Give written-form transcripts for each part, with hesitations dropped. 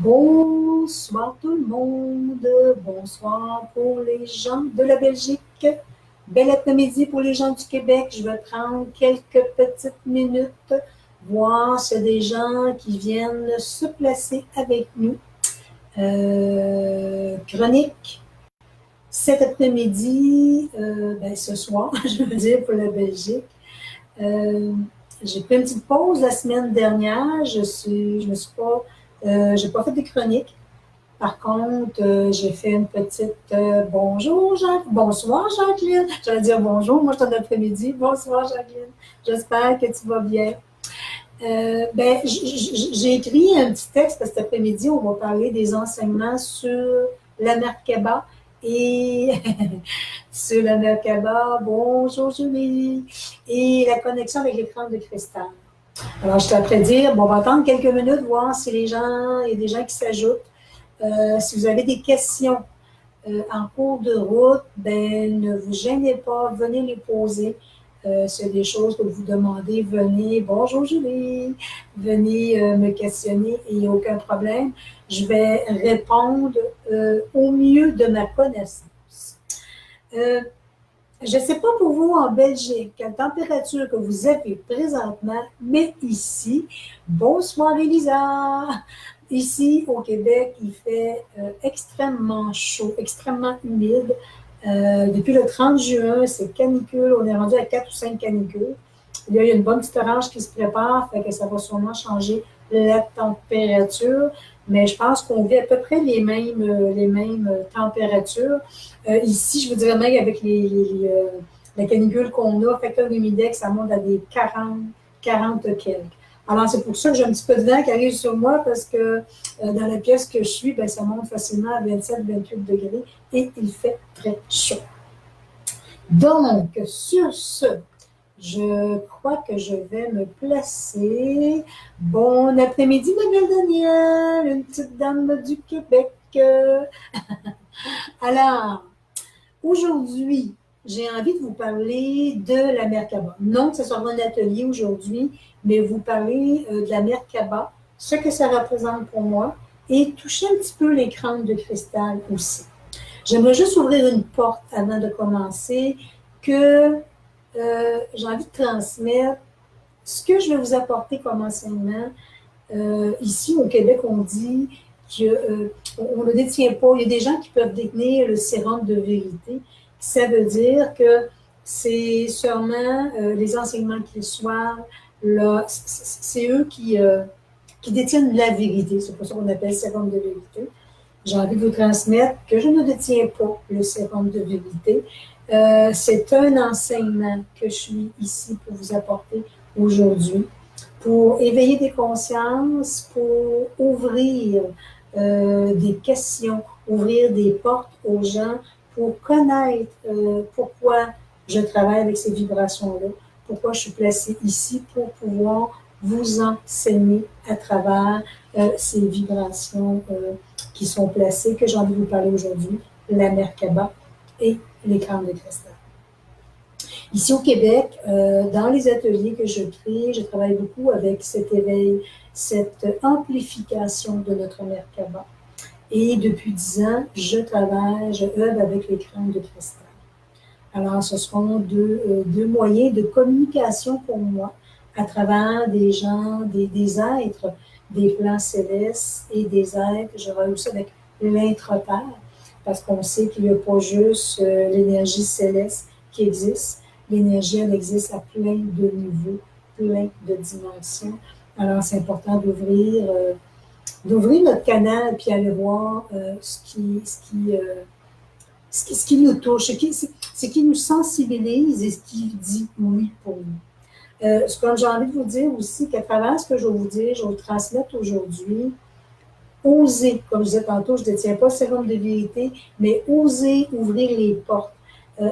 Bonsoir tout le monde, bonsoir pour les gens de la Belgique, bel après-midi pour les gens du Québec. Je vais prendre quelques petites minutes, voir s'il y a des gens qui viennent se placer avec nous. Chronique cet après-midi, ce soir, je veux dire pour la Belgique. J'ai pris une petite pause la semaine dernière, j'ai pas fait de chronique. Par contre, j'ai fait une petite bonsoir Jacqueline. J'allais dire bonjour, moi je suis en après-midi. Bonsoir Jacqueline. J'espère que tu vas bien. J'ai écrit un petit texte parce que cet après-midi, on va parler des enseignements sur la Merkaba et sur la Merkaba. Bonjour Julie. Et la connexion avec l'écran de cristal. Alors, je t'apprends à dire, bon, on va attendre quelques minutes, voir si il y a des gens qui s'ajoutent. Si vous avez des questions en cours de route, ne vous gênez pas, venez les poser. S'il y a des choses que vous demandez, venez, bonjour Julie, venez me questionner, il n'y a aucun problème. Je vais répondre au mieux de ma connaissance. Je ne sais pas pour vous en Belgique, quelle température que vous avez présentement, mais ici, bonsoir Elisa, ici au Québec, il fait extrêmement chaud, extrêmement humide. Depuis le 30 juin, c'est canicule, on est rendu à 4 ou 5 canicules. Il y a une bonne petite orange qui se prépare, fait que ça va sûrement changer la température, mais je pense qu'on vit à peu près les mêmes températures. Ici, je vous dirais même avec la canicule qu'on a, facteur d'humidex, ça monte à des 40 quelques. Alors, c'est pour ça que j'ai un petit peu de vent qui arrive sur moi parce que dans la pièce que je suis, ça monte facilement à 27-28 degrés et il fait très chaud. Donc, sur ce, je crois que je vais me placer. Bon après-midi, ma belle Danielle, une petite dame du Québec. Alors, aujourd'hui, j'ai envie de vous parler de la Merkaba. Non que ce soit un atelier aujourd'hui, mais vous parler de la Merkaba, ce que ça représente pour moi, et toucher un petit peu l'écran de cristal aussi. J'aimerais juste ouvrir une porte avant de commencer, que j'ai envie de transmettre ce que je vais vous apporter comme enseignement. Ici, au Québec, on dit qu'on ne le détient pas. Il y a des gens qui peuvent détenir le sérum de vérité. Ça veut dire que c'est sûrement les enseignements qu'ils reçoivent, c'est eux qui détiennent la vérité. C'est pour ça qu'on appelle sérum de vérité. J'ai envie de vous transmettre que je ne détiens pas le sérum de vérité. C'est un enseignement que je suis ici pour vous apporter aujourd'hui, pour éveiller des consciences, pour ouvrir des questions, ouvrir des portes aux gens, pour connaître pourquoi je travaille avec ces vibrations-là, pourquoi je suis placée ici pour pouvoir vous enseigner à travers ces vibrations qui sont placées, que j'ai envie de vous parler aujourd'hui, la Merkaba et l'écran de cristal. Ici au Québec, dans les ateliers que je crée, je travaille beaucoup avec cet éveil, cette amplification de notre Merkaba. Et depuis 10 ans, je œuvre avec l'écran de cristal. Alors, ce seront deux moyens de communication pour moi à travers des gens, des êtres, des plans célestes et des êtres, je travaille aussi avec l'intra-terre, parce qu'on sait qu'il n'y a pas juste l'énergie céleste qui existe. L'énergie, elle existe à plein de niveaux, plein de dimensions. Alors, c'est important d'ouvrir notre canal puis aller voir ce qui nous touche, ce qui nous sensibilise et ce qui dit oui pour nous. Comme j'ai envie de vous dire aussi qu'à travers ce que je vais vous dire, je vais vous transmettre aujourd'hui, oser, comme je disais tantôt, je ne détiens pas le sérum de vérité, mais oser ouvrir les portes.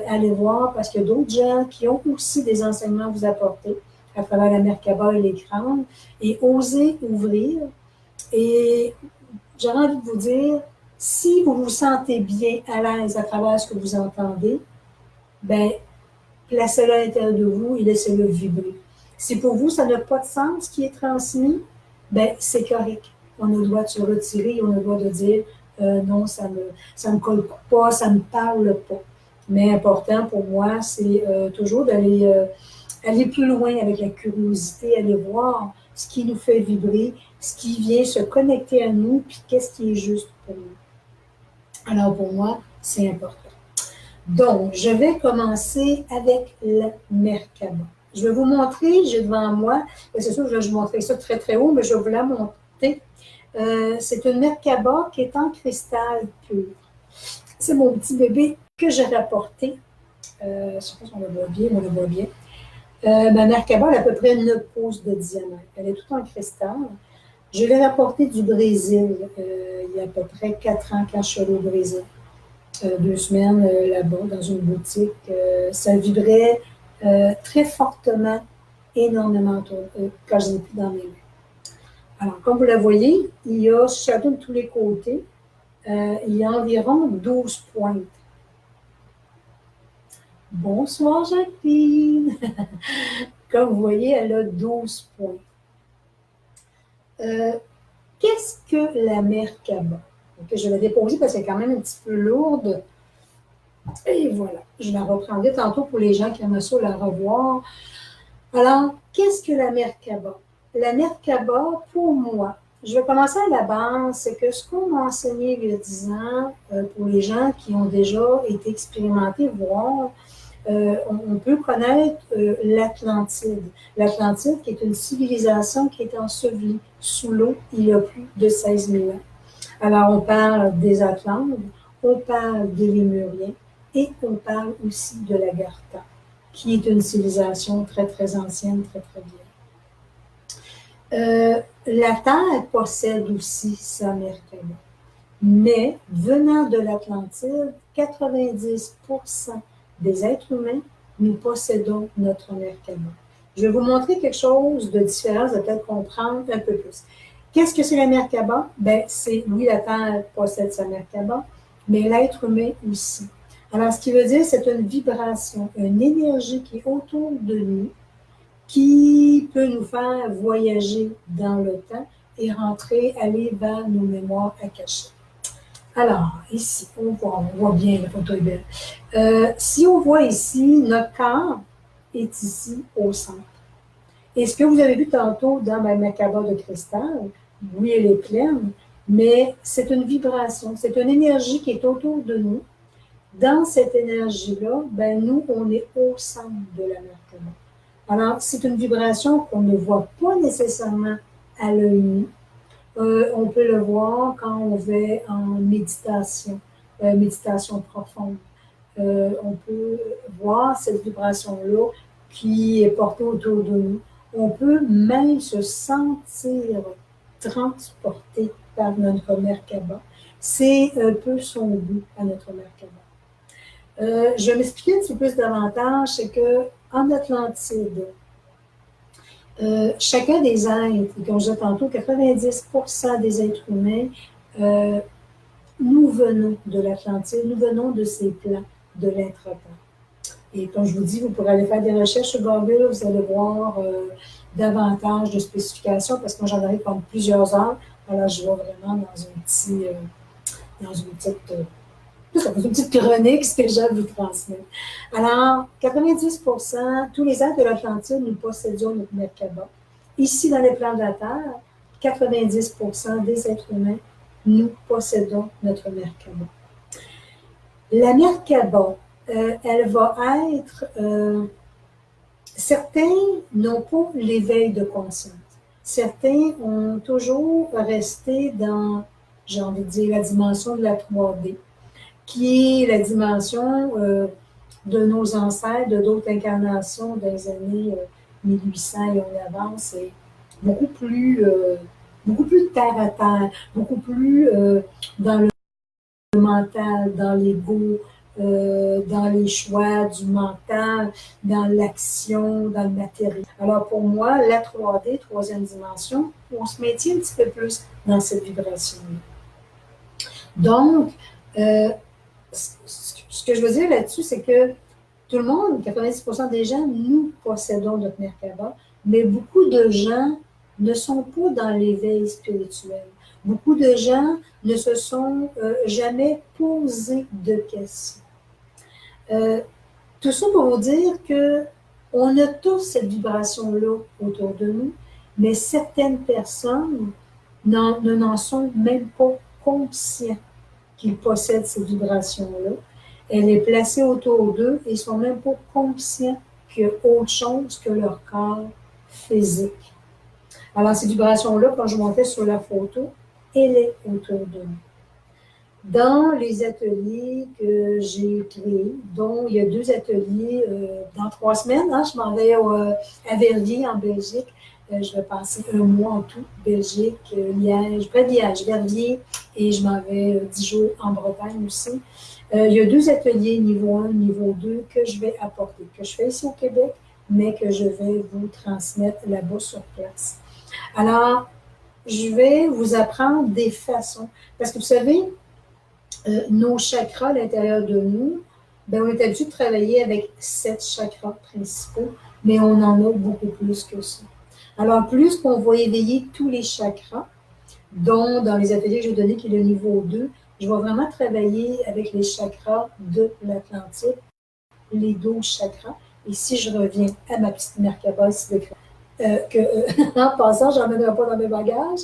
Allez voir, parce qu'il y a d'autres gens qui ont aussi des enseignements à vous apporter à travers la Merkaba et l'écran, et oser ouvrir. Et j'aurais envie de vous dire, si vous vous sentez bien à l'aise à travers ce que vous entendez, placez-le à l'intérieur de vous et laissez-le vibrer. Si pour vous, ça n'a pas de sens ce qui est transmis, c'est correct. on a le droit de se retirer, on a le droit de dire non, ça me colle pas, ça me parle pas. Mais important pour moi, c'est toujours d'aller aller plus loin avec la curiosité, aller voir ce qui nous fait vibrer, ce qui vient se connecter à nous, puis qu'est-ce qui est juste pour nous. Alors pour moi, c'est important. Donc, je vais commencer avec la Merkaba. Je vais vous montrer, j'ai devant moi, c'est sûr que je vais vous montrer ça très très haut, mais je vais vous la montrer. C'est une Merkaba qui est en cristal pur. C'est mon petit bébé que j'ai rapporté. Je ne sais pas si on le voit bien, on le voit bien. Ma Merkaba, elle a à peu près 9 pouces de diamètre. Elle est toute en cristal. Je l'ai rapportée du Brésil il y a à peu près 4 ans quand je suis allée au Brésil. 2 semaines là-bas, dans une boutique. Ça vibrait très fortement, énormément quand je l'ai pris dans mes mains. Alors, comme vous la voyez, il y a chacun de tous les côtés, il y a environ 12 pointes. Bonsoir, Jacqueline! Comme vous voyez, elle a 12 points. Qu'est-ce que la Merkaba? Okay, je vais la déposer parce qu'elle est quand même un petit peu lourde. Et voilà, je la reprendrai tantôt pour les gens qui aiment ça la revoir. Alors, qu'est-ce que la Merkaba? La Merkaba, pour moi, je vais commencer à la base, c'est que ce qu'on m'a enseigné il y a 10 ans, pour les gens qui ont déjà été expérimentés, voire on peut connaître l'Atlantide. L'Atlantide, qui est une civilisation qui est ensevelie sous l'eau il y a plus de 16 000 ans. Alors, on parle des Atlantes, on parle des Lémuriens et on parle aussi de l'Agartha, qui est une civilisation très, très ancienne, très, très vieille. La Terre possède aussi sa Merkaba. Mais venant de l'Atlantide, 90% des êtres humains, nous possédons notre Merkaba. Je vais vous montrer quelque chose de différent, vous allez peut-être comprendre un peu plus. Qu'est-ce que c'est la Merkaba? Ben, c'est, oui, la Terre possède sa Merkaba, mais l'être humain aussi. Alors, ce qui veut dire, c'est une vibration, une énergie qui est autour de nous, qui peut nous faire voyager dans le temps et rentrer, aller vers nos mémoires akashiques. Alors, ici, on voit bien, la photo est belle. Si on voit ici, notre corps est ici au centre. Et ce que vous avez vu tantôt dans ma Merkaba de cristal, oui, elle est pleine, mais c'est une vibration, c'est une énergie qui est autour de nous. Dans cette énergie-là, ben nous, on est au centre de la Merkaba. Alors, c'est une vibration qu'on ne voit pas nécessairement à l'œil nu. On peut le voir quand on va en méditation, méditation profonde. On peut voir cette vibration-là qui est portée autour de nous. On peut même se sentir transporté par notre Merkaba. C'est un peu son goût à notre Merkaba. Je vais m'expliquer un petit peu plus davantage, c'est qu'en Atlantide, chacun des êtres, comme je disais tantôt, 90% des êtres humains, nous venons de l'Atlantide, nous venons de ces plans de l'intraterre. Et comme je vous dis, vous pourrez aller faire des recherches sur Google, vous allez voir davantage de spécifications, parce que moi, j'en arrive pendant plusieurs heures. Alors, je vais vraiment dans une petite chronique, ce que j'ai à vous transmettre. Alors, 90%, tous les êtres de l'Atlantide, nous possédions notre Merkaba. Ici, dans les plans de la Terre, 90% des êtres humains, nous possédons notre Merkaba. La Merkaba, elle va être... certains n'ont pas l'éveil de conscience. Certains ont toujours resté dans, j'ai envie de dire, la dimension de la 3D, qui est la dimension de nos ancêtres, de d'autres incarnations des années 1800 et on avance, et beaucoup plus terre à terre, beaucoup plus dans le mental, dans l'ego, dans les choix du mental, dans l'action, dans le matériel. Alors pour moi, la 3D, troisième dimension, on se maintient un petit peu plus dans cette vibration-là. Donc, ce que je veux dire là-dessus, c'est que tout le monde, 90% des gens, nous possédons notre Merkaba, mais beaucoup de gens ne sont pas dans l'éveil spirituel. Beaucoup de gens ne se sont jamais posé de questions. Tout ça pour vous dire que on a tous cette vibration-là autour de nous, mais certaines personnes n'en sont même pas conscients qu'ils possèdent cette vibration-là. Elle est placée autour d'eux et ils ne sont même pas conscients qu'il y a autre chose que leur corps physique. Alors, cette vibration-là, quand je montais sur la photo, elle est autour de nous. Dans les ateliers que j'ai créés, dont il y a 2 ateliers dans 3 semaines, hein, je m'en vais à Verviers, en Belgique. Je vais passer 1 mois en tout, Belgique, Liège, pas Liège, Verviers, et je m'en vais 10 jours en Bretagne aussi. Il y a 2 ateliers, niveau 1, niveau 2, que je vais apporter, que je fais ici au Québec, mais que je vais vous transmettre là-bas sur place. Alors, je vais vous apprendre des façons, parce que vous savez, nos chakras à l'intérieur de nous, ben, on est habitué de travailler avec 7 chakras principaux, mais on en a beaucoup plus que ça. Alors, plus qu'on va éveiller tous les chakras, dont dans les ateliers que je vais donner, qui est le niveau 2, je vais vraiment travailler avec les chakras de l'Atlantide, les 12 chakras. Et si je reviens à ma petite Merkaba, en passant, je n'emmènerai pas dans mes bagages,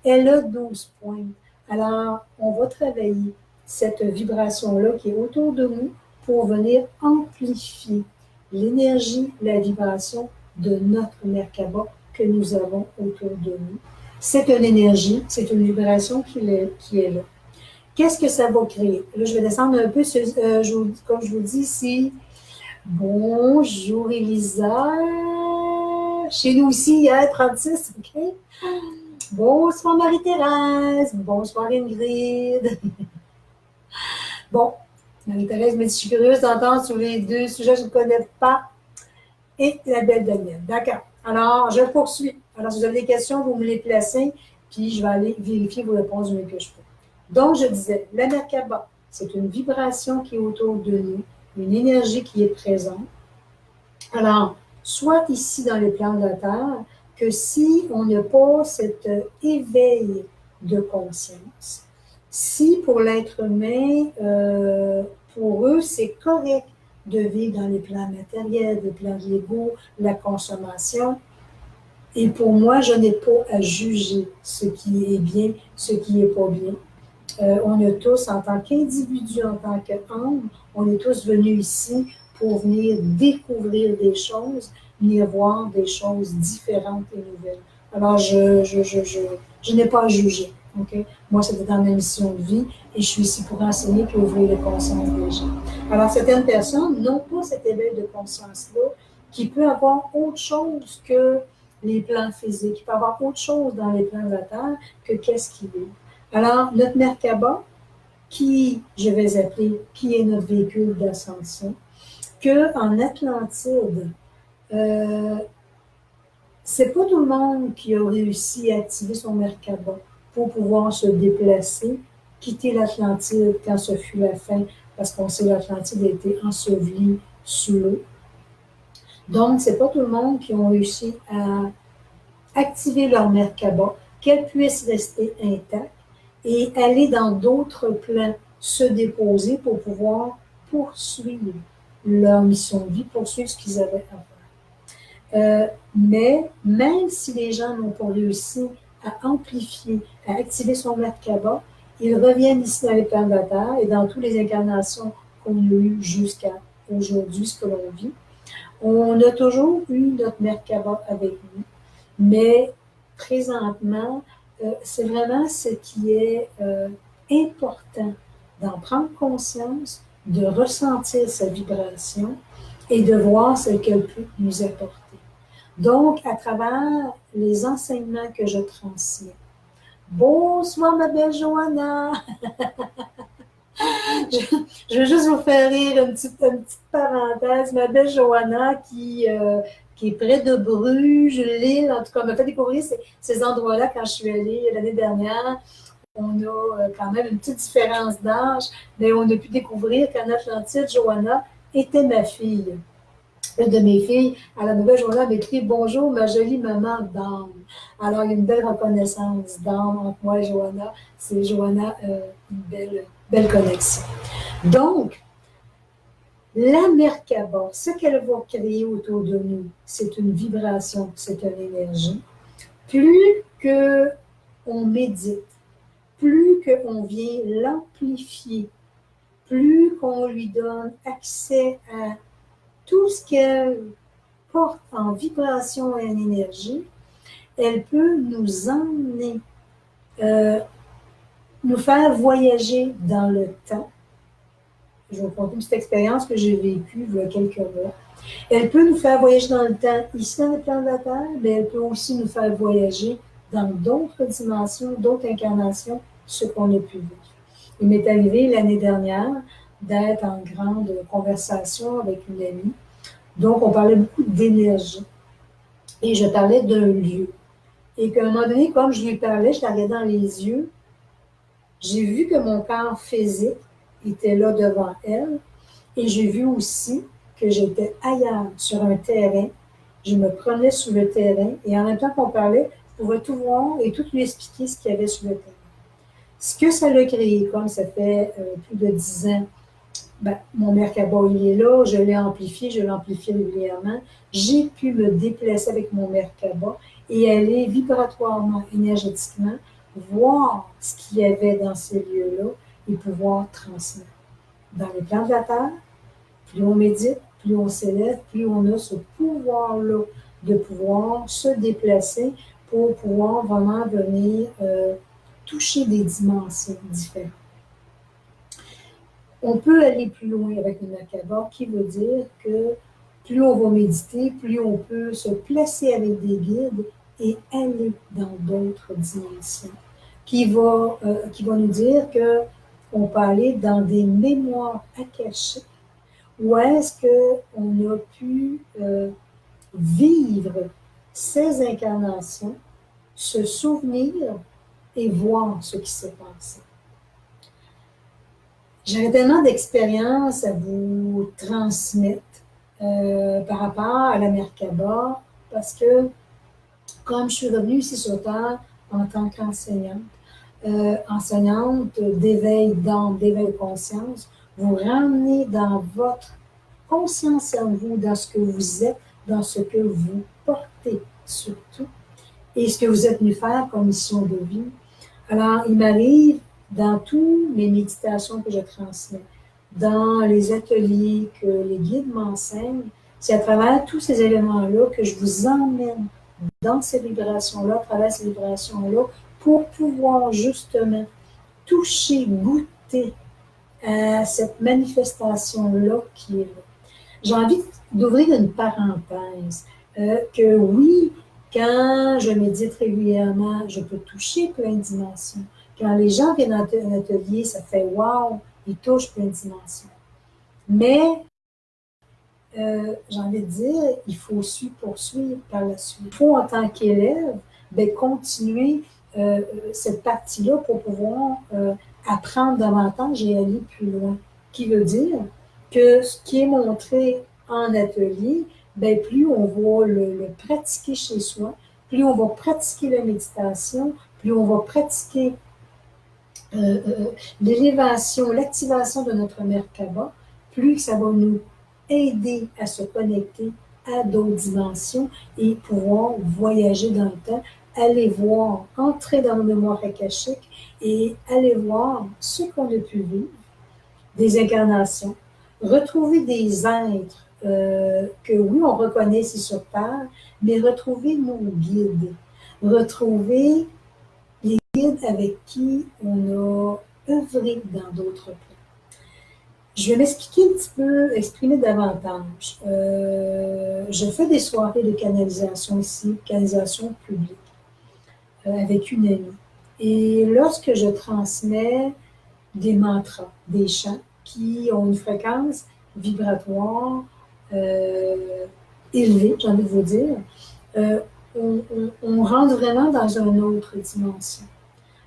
elle a 12 points. Alors, on va travailler cette vibration-là qui est autour de nous pour venir amplifier l'énergie, la vibration de notre Merkaba que nous avons autour de nous. C'est une énergie, c'est une vibration qui est là. Qu'est-ce que ça va créer? Là, je vais descendre un peu, comme je vous dis ici. Bonjour Elisa. Chez nous aussi, il y a 36, OK? Bonsoir Marie-Thérèse. Bonsoir Ingrid. Bon, Marie-Thérèse me dit, je suis curieuse d'entendre sur les 2 sujets que je ne connais pas. Et la belle Danielle. D'accord. Alors, je poursuis. Alors, si vous avez des questions, vous me les placez, puis je vais aller vérifier vos réponses du mieux que je peux. Donc, je disais, la Merkaba, c'est une vibration qui est autour de nous, une énergie qui est présente. Alors, soit ici dans les plans de la Terre, que si on n'a pas cet éveil de conscience, si pour l'être humain, pour eux, c'est correct de vivre dans les plans matériels, les plans de l'ego, la consommation. Et pour moi, je n'ai pas à juger ce qui est bien, ce qui n'est pas bien. On a tous, en tant qu'individu, en tant qu'homme, on est tous venus ici pour venir découvrir des choses, venir voir des choses différentes et nouvelles. Alors, je n'ai pas à juger. Okay? Moi, c'était dans ma mission de vie et je suis ici pour enseigner et ouvrir les consciences des gens. Alors, certaines personnes n'ont pas cet éveil de conscience-là qui peut avoir autre chose que les plans physiques, qui peut avoir autre chose dans les plans de la Terre que qu'est-ce qu'il est. Alors, notre Merkaba, qui, je vais appeler, qui est notre véhicule d'ascension, qu'en Atlantide, c'est pas tout le monde qui a réussi à activer son Merkaba pour pouvoir se déplacer, quitter l'Atlantide quand ce fut la fin, parce qu'on sait que l'Atlantide a été ensevelie sous l'eau. Donc, c'est pas tout le monde qui a réussi à activer leur Merkaba, qu'elle puisse rester intacte et aller dans d'autres plans, se déposer pour pouvoir poursuivre leur mission de vie, poursuivre ce qu'ils avaient à faire. Mais même si les gens n'ont pas réussi à amplifier, à activer son Merkaba, ils reviennent ici dans les plans de la Terre et dans toutes les incarnations qu'on a eues jusqu'à aujourd'hui, ce que l'on vit. On a toujours eu notre Merkaba avec nous, mais présentement, c'est vraiment ce qui est important, d'en prendre conscience, de ressentir sa vibration et de voir ce qu'elle peut nous apporter. Donc, à travers les enseignements que je transmets. Bonsoir, ma belle Johanna! je veux juste vous faire rire une petite parenthèse. Ma belle Johanna qui est près de Bruges, Lille, en tout cas, m'a fait découvrir ces endroits-là quand je suis allée l'année dernière. On a quand même une petite différence d'âge, mais on a pu découvrir qu'en Atlantide, Johanna était ma fille. Une de mes filles, à la nouvelle journée, elle m'écrit bonjour, ma jolie maman d'âme. Alors, il y a une belle reconnaissance d'âme entre moi et Johanna. C'est Johanna, une belle connexion. Donc, la Merkaba, ce qu'elle va créer autour de nous, c'est une vibration, c'est une énergie. Plus que on médite, plus qu'on vient l'amplifier, plus qu'on lui donne accès à tout ce qu'elle porte en vibration et en énergie, elle peut nous emmener, nous faire voyager dans le temps. Je vais vous conter une petite expérience que j'ai vécue il y a quelques mois. Elle peut nous faire voyager dans le temps ici dans le plan de la Terre, mais elle peut aussi nous faire voyager dans d'autres dimensions, d'autres incarnations, ce qu'on a pu vivre. Il m'est arrivé l'année dernière d'être en grande conversation avec une amie. Donc, on parlait beaucoup d'énergie. Et je parlais d'un lieu. Et qu'à un moment donné, comme je lui parlais, je la regardais dans les yeux, j'ai vu que mon corps physique était là devant elle. Et j'ai vu aussi que j'étais ailleurs, sur un terrain. Je me promenais sur le terrain et en même temps qu'on parlait, je pouvais tout voir et tout lui expliquer ce qu'il y avait sur le terrain. Ce que ça l'a créé, comme ça fait plus de 10 ans, ben, mon Merkaba, il est là, je l'ai amplifié régulièrement. J'ai pu me déplacer avec mon Merkaba et aller vibratoirement, énergétiquement, voir ce qu'il y avait dans ces lieux-là et pouvoir transmettre. Dans les plans de la Terre, plus on médite, plus on s'élève, plus on a ce pouvoir-là de pouvoir se déplacer pour pouvoir vraiment venir toucher des dimensions différentes. On peut aller plus loin avec le Merkaba, qui veut dire que plus on va méditer, plus on peut se placer avec des guides et aller dans d'autres dimensions, qui va nous dire qu'on peut aller dans des mémoires akashiques, où est-ce qu'on a pu vivre ces incarnations, se souvenir et voir ce qui s'est passé. J'avais tellement d'expériences à vous transmettre par rapport à la Merkaba, parce que comme je suis revenue ici sur Terre en tant qu'enseignante, enseignante d'éveil d'âme, d'éveil de conscience, vous ramenez dans votre conscience en vous, dans ce que vous êtes, dans ce que vous portez surtout, et ce que vous êtes venu faire comme mission de vie. Alors, il m'arrive dans toutes mes méditations que je transmets, dans les ateliers que les guides m'enseignent, c'est à travers tous ces éléments-là que je vous emmène dans ces vibrations-là, à travers ces vibrations-là, pour pouvoir justement toucher, goûter à cette manifestation-là qui est là. J'ai envie d'ouvrir une parenthèse, que oui, quand je médite régulièrement, je peux toucher plein de dimensions. Quand les gens viennent en atelier, ça fait « wow », ils touchent plein de dimensions. Mais, j'ai envie de dire, il faut aussi poursuivre par la suite. Il faut, en tant qu'élève, continuer cette partie-là pour pouvoir apprendre davantage et aller plus loin. Qui veut dire que ce qui est montré en atelier, plus on va le pratiquer chez soi, plus on va pratiquer la méditation, plus on va pratiquer l'élévation, l'activation de notre Merkaba, plus ça va nous aider à se connecter à d'autres dimensions et pouvoir voyager dans le temps, aller voir, entrer dans nos mémoires akashiques et aller voir ce qu'on a pu vivre, des incarnations, retrouver des êtres que oui, on reconnaît ici sur Terre, mais retrouver nos guides, retrouver les guides avec qui on a œuvré dans d'autres plans. Je vais m'expliquer un petit peu, exprimer davantage. Je fais des soirées de canalisation ici, canalisation publique, avec une amie. Et lorsque je transmets des mantras, des chants qui ont une fréquence vibratoire élevée, j'ai envie de vous dire, on rentre vraiment dans une autre dimension.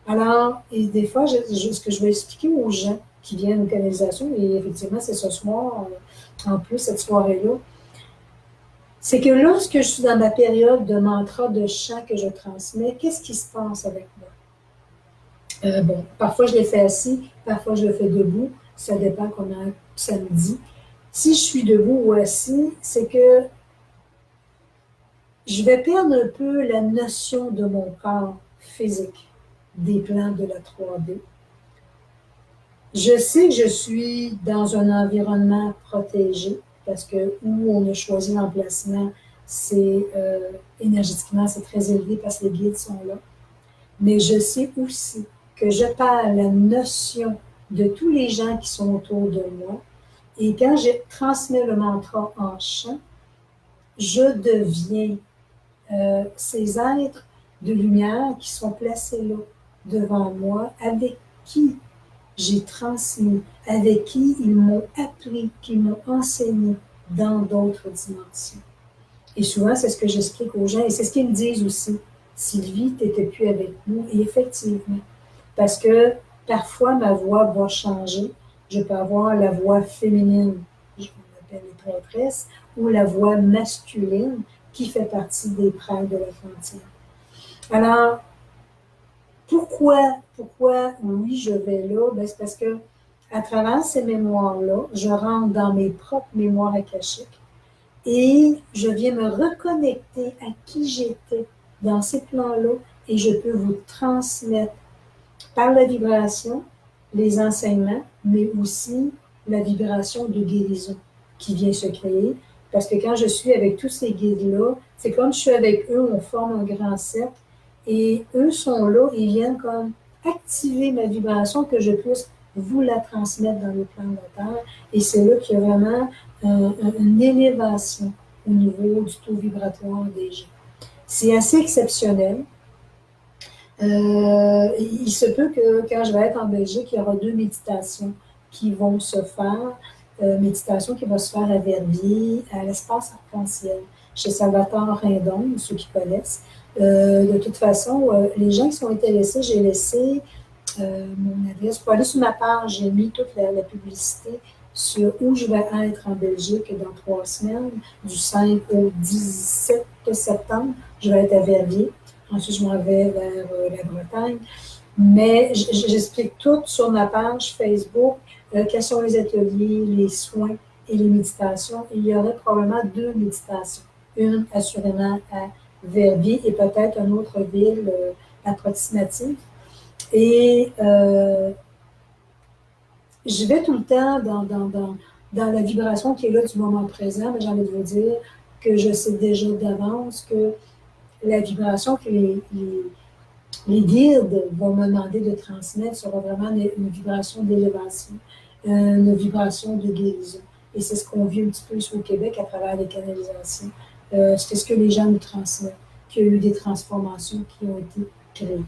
Alors, et des fois, ce que je vais expliquer aux gens qui viennent aux canalisations, et effectivement, c'est ce soir, en plus, cette soirée-là, c'est que lorsque je suis dans ma période de mantra, de chant que je transmets, qu'est-ce qui se passe avec moi? Bon, parfois je l'ai fait assis, parfois je le fais debout, ça dépend comment ça me dit. Si je suis debout ou assis, c'est que je vais perdre un peu la notion de mon corps physique, des plans de la 3D. Je sais que je suis dans un environnement protégé parce que où on a choisi l'emplacement, c'est énergétiquement, c'est très élevé parce que les guides sont là. Mais je sais aussi que je perds la notion de tous les gens qui sont autour de moi. Et quand je transmets le mantra en chant, je deviens ces êtres de lumière qui sont placés là devant moi, avec qui j'ai transmis, avec qui ils m'ont appris, qui m'ont enseigné dans d'autres dimensions. Et souvent, c'est ce que j'explique aux gens et c'est ce qu'ils me disent aussi. Sylvie, tu n'étais plus avec nous. Et effectivement, parce que parfois ma voix va changer. Je peux avoir la voix féminine, je l'appelle les prêtresses, ou la voix masculine qui fait partie des prêtres de la frontière. Alors, pourquoi oui, je vais là? Ben, c'est parce que à travers ces mémoires-là, je rentre dans mes propres mémoires akashiques et je viens me reconnecter à qui j'étais dans ces plans-là et je peux vous transmettre par la vibration les enseignements, mais aussi la vibration de guérison qui vient se créer. Parce que quand je suis avec tous ces guides-là, c'est comme je suis avec eux, on forme un grand cercle et eux sont là et viennent comme activer ma vibration que je puisse vous la transmettre dans le plan de la Terre. Et c'est là qu'il y a vraiment une élévation au niveau du taux vibratoire des gens. C'est assez exceptionnel. Il se peut que quand je vais être en Belgique, il y aura 2 méditations qui vont se faire. Méditation qui va se faire à Verviers, à l'espace arc-en-ciel, chez Salvatore Rindon, ceux qui connaissent. De toute façon, les gens qui sont intéressés, j'ai laissé mon adresse. Pour aller sur ma page, j'ai mis toute la publicité sur où je vais être en Belgique dans 3 semaines, du 5 au 17 septembre. Je vais être à Verviers. Ensuite, je m'en vais vers la Bretagne. Mais j'explique tout sur ma page Facebook, quels sont les ateliers, les soins et les méditations. Il y aurait probablement 2 méditations. Une, assurément, à Verviers et peut-être une autre ville approximative. Et je vais tout le temps dans la vibration qui est là du moment présent, mais j'ai envie de vous dire que je sais déjà d'avance que la vibration que les guides vont me demander de transmettre sera vraiment une vibration d'élévation, une vibration de guérison. Et c'est ce qu'on vit un petit peu ici au Québec à travers les canalisations. C'est ce que les gens nous transmettent, qu'il y a eu des transformations qui ont été créées.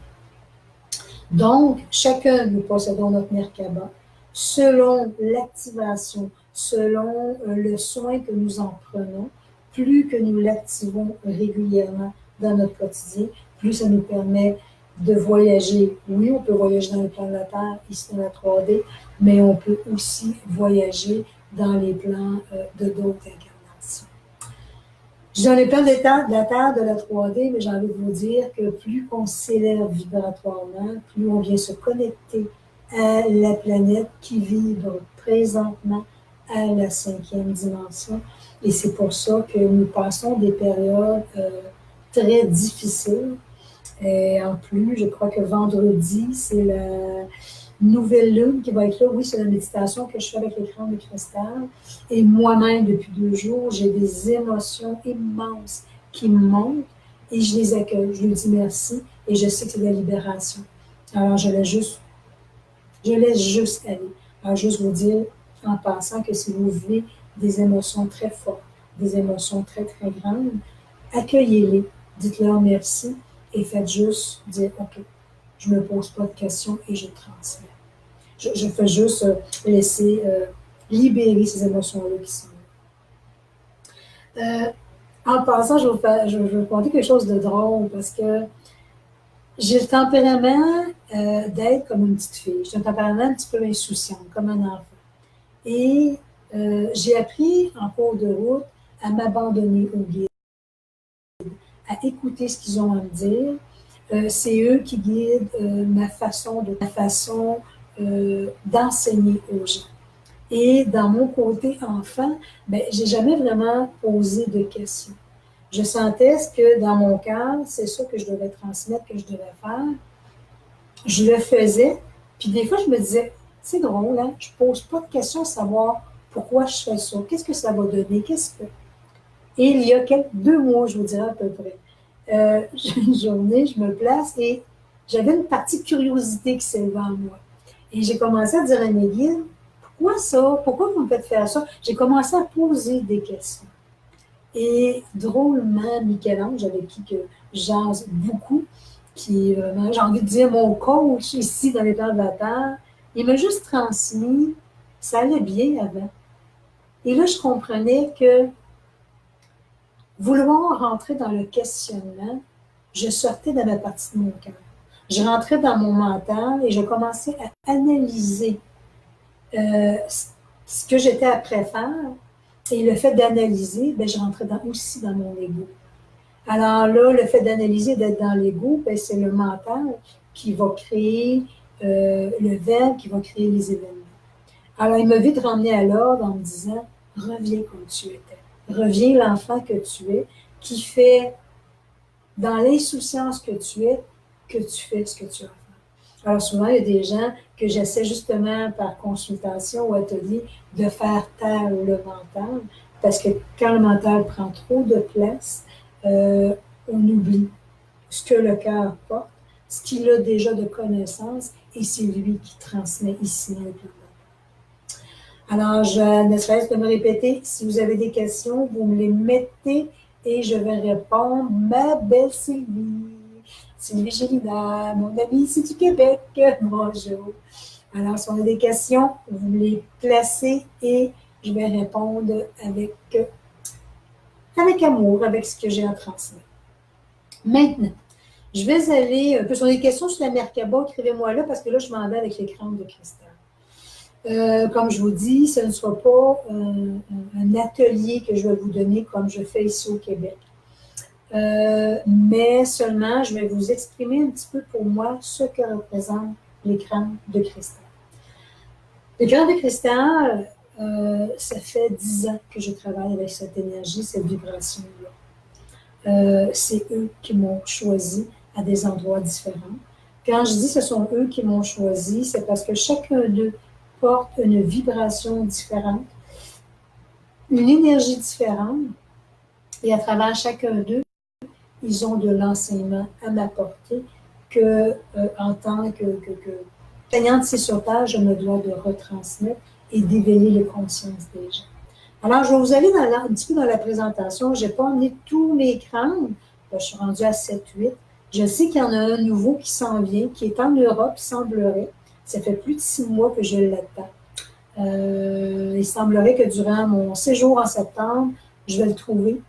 Donc, chacun nous possédons notre Merkaba selon l'activation, selon le soin que nous en prenons. Plus que nous l'activons régulièrement dans notre quotidien, plus ça nous permet de voyager. Oui, on peut voyager dans le plan de la Terre, ici dans la 3D, mais on peut aussi voyager dans les plans de d'autres incarnations. J'en ai plein de la Terre, de la 3D, mais j'ai envie de vous dire que plus qu'on s'élève vibratoirement, plus on vient se connecter à la planète qui vibre présentement à la 5e dimension. Et c'est pour ça que nous passons des périodes très difficiles. Et en plus, je crois que vendredi, c'est la nouvelle lune qui va être là. Oui, c'est la méditation que je fais avec l'écran de cristal. Et moi-même, depuis 2 jours, j'ai des émotions immenses qui me montent et je les accueille. Je lui dis merci et je sais que c'est de la libération. Alors, je laisse juste aller. Alors, juste vous dire en passant que si vous vivez des émotions très fortes, des émotions très, très grandes, accueillez-les, dites-leur merci et faites juste dire OK, je ne me pose pas de questions et je transmets. Je fais juste laisser libérer ces émotions-là qui sont là. En passant, je vais vous conter quelque chose de drôle parce que j'ai le tempérament d'être comme une petite fille. J'ai un tempérament un petit peu insouciant, comme un enfant. Et j'ai appris en cours de route à m'abandonner au guide, à écouter ce qu'ils ont à me dire. C'est eux qui guident ma façon d'enseigner aux gens. Et dans mon côté enfant, ben, j'ai jamais vraiment posé de questions. Je sentais que dans mon cœur, c'est ça que je devais transmettre, que je devais faire. Je le faisais, puis des fois, je me disais, c'est drôle, hein? Je pose pas de questions à savoir pourquoi je fais ça, qu'est-ce que ça va donner, qu'est-ce que... Et il y a 2 mois, je vous dirais à peu près, une journée, je me place et j'avais une partie de curiosité qui s'est levée en moi. Et j'ai commencé à dire à mes guides, pourquoi ça? Pourquoi vous me faites faire ça? J'ai commencé à poser des questions. Et drôlement, Michel-Ange, avec qui que jase beaucoup, qui est vraiment, j'ai envie de dire, mon coach ici dans les plans de la Terre, il m'a juste transmis, ça allait bien avant. Et là, je comprenais que vouloir rentrer dans le questionnement, je sortais de ma partie de mon cœur. Je rentrais dans mon mental et je commençais à analyser ce que j'étais après faire. Et le fait d'analyser, ben, je rentrais aussi dans mon ego. Alors là, le fait d'analyser, d'être dans l'ego, ben, c'est le mental qui va créer le verbe, qui va créer les événements. Alors, il m'a vite ramené à l'ordre en me disant, reviens comme tu étais. Reviens l'enfant que tu es, qui fait, dans l'insouciance que tu es, que tu fais ce que tu as à faire. Alors, souvent, il y a des gens que j'essaie justement par consultation ou atelier de faire taire le mental, parce que quand le mental prend trop de place, on oublie ce que le cœur porte, ce qu'il a déjà de connaissances, et c'est lui qui transmet ici dans le plan. Alors, je ne cesse de me répéter, si vous avez des questions, vous me les mettez et je vais répondre. Ma belle Sylvie, Sylvie Gélina, mon amie ici du Québec, bonjour. Alors, si on a des questions, vous me les placez et je vais répondre avec amour, avec ce que j'ai à transmettre. Maintenant, je vais aller un peu sur des questions sur la Merkaba, écrivez-moi là, parce que là, je m'en vais avec les crânes de cristal. Comme je vous dis, ce ne sera pas un atelier que je vais vous donner comme je fais ici au Québec. Mais seulement, je vais vous exprimer un petit peu pour moi ce que représente les crânes de cristal. Les crânes de cristal, ça fait 10 ans que je travaille avec cette énergie, cette vibration-là. C'est eux qui m'ont choisi à des endroits différents. Quand je dis que ce sont eux qui m'ont choisi, c'est parce que chacun d'eux porte une vibration différente, une énergie différente, et à travers chacun d'eux, ils ont de l'enseignement à m'apporter que, en tant que plaignante ici sur Terre, je me dois de retransmettre et d'éveiller les consciences des gens. Alors, je vais vous aller un petit peu dans la présentation. Je n'ai pas emmené tous mes crânes. Je suis rendue à 7-8. Je sais qu'il y en a un nouveau qui s'en vient, qui est en Europe, il semblerait. Ça fait plus de 6 mois que je l'attends. Il semblerait que durant mon séjour en septembre, je vais le trouver,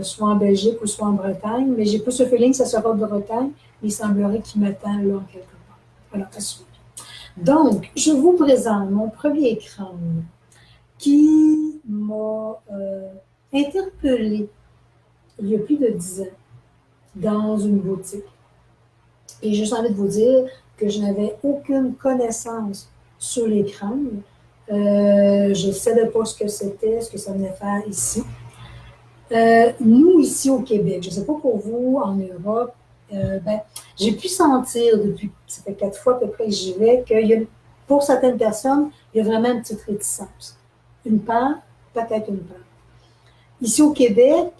soit en Belgique ou soit en Bretagne, mais j'ai pas ce feeling que ça sera de Bretagne, mais il semblerait qu'il m'attend là en quelque part. Voilà, à suivre. Donc, je vous présente mon premier crâne qui m'a interpellée il y a plus de 10 ans dans une boutique. Et j'ai juste envie de vous dire que je n'avais aucune connaissance sur les crânes. Je ne savais pas ce que c'était, ce que ça venait faire ici. Nous, ici au Québec, je ne sais pas pour vous, en Europe, j'ai pu sentir depuis, ça fait 4 fois à peu près que j'y vais, qu'il y a, pour certaines personnes, il y a vraiment une petite réticence. Une peur, peut-être une peur. Ici au Québec,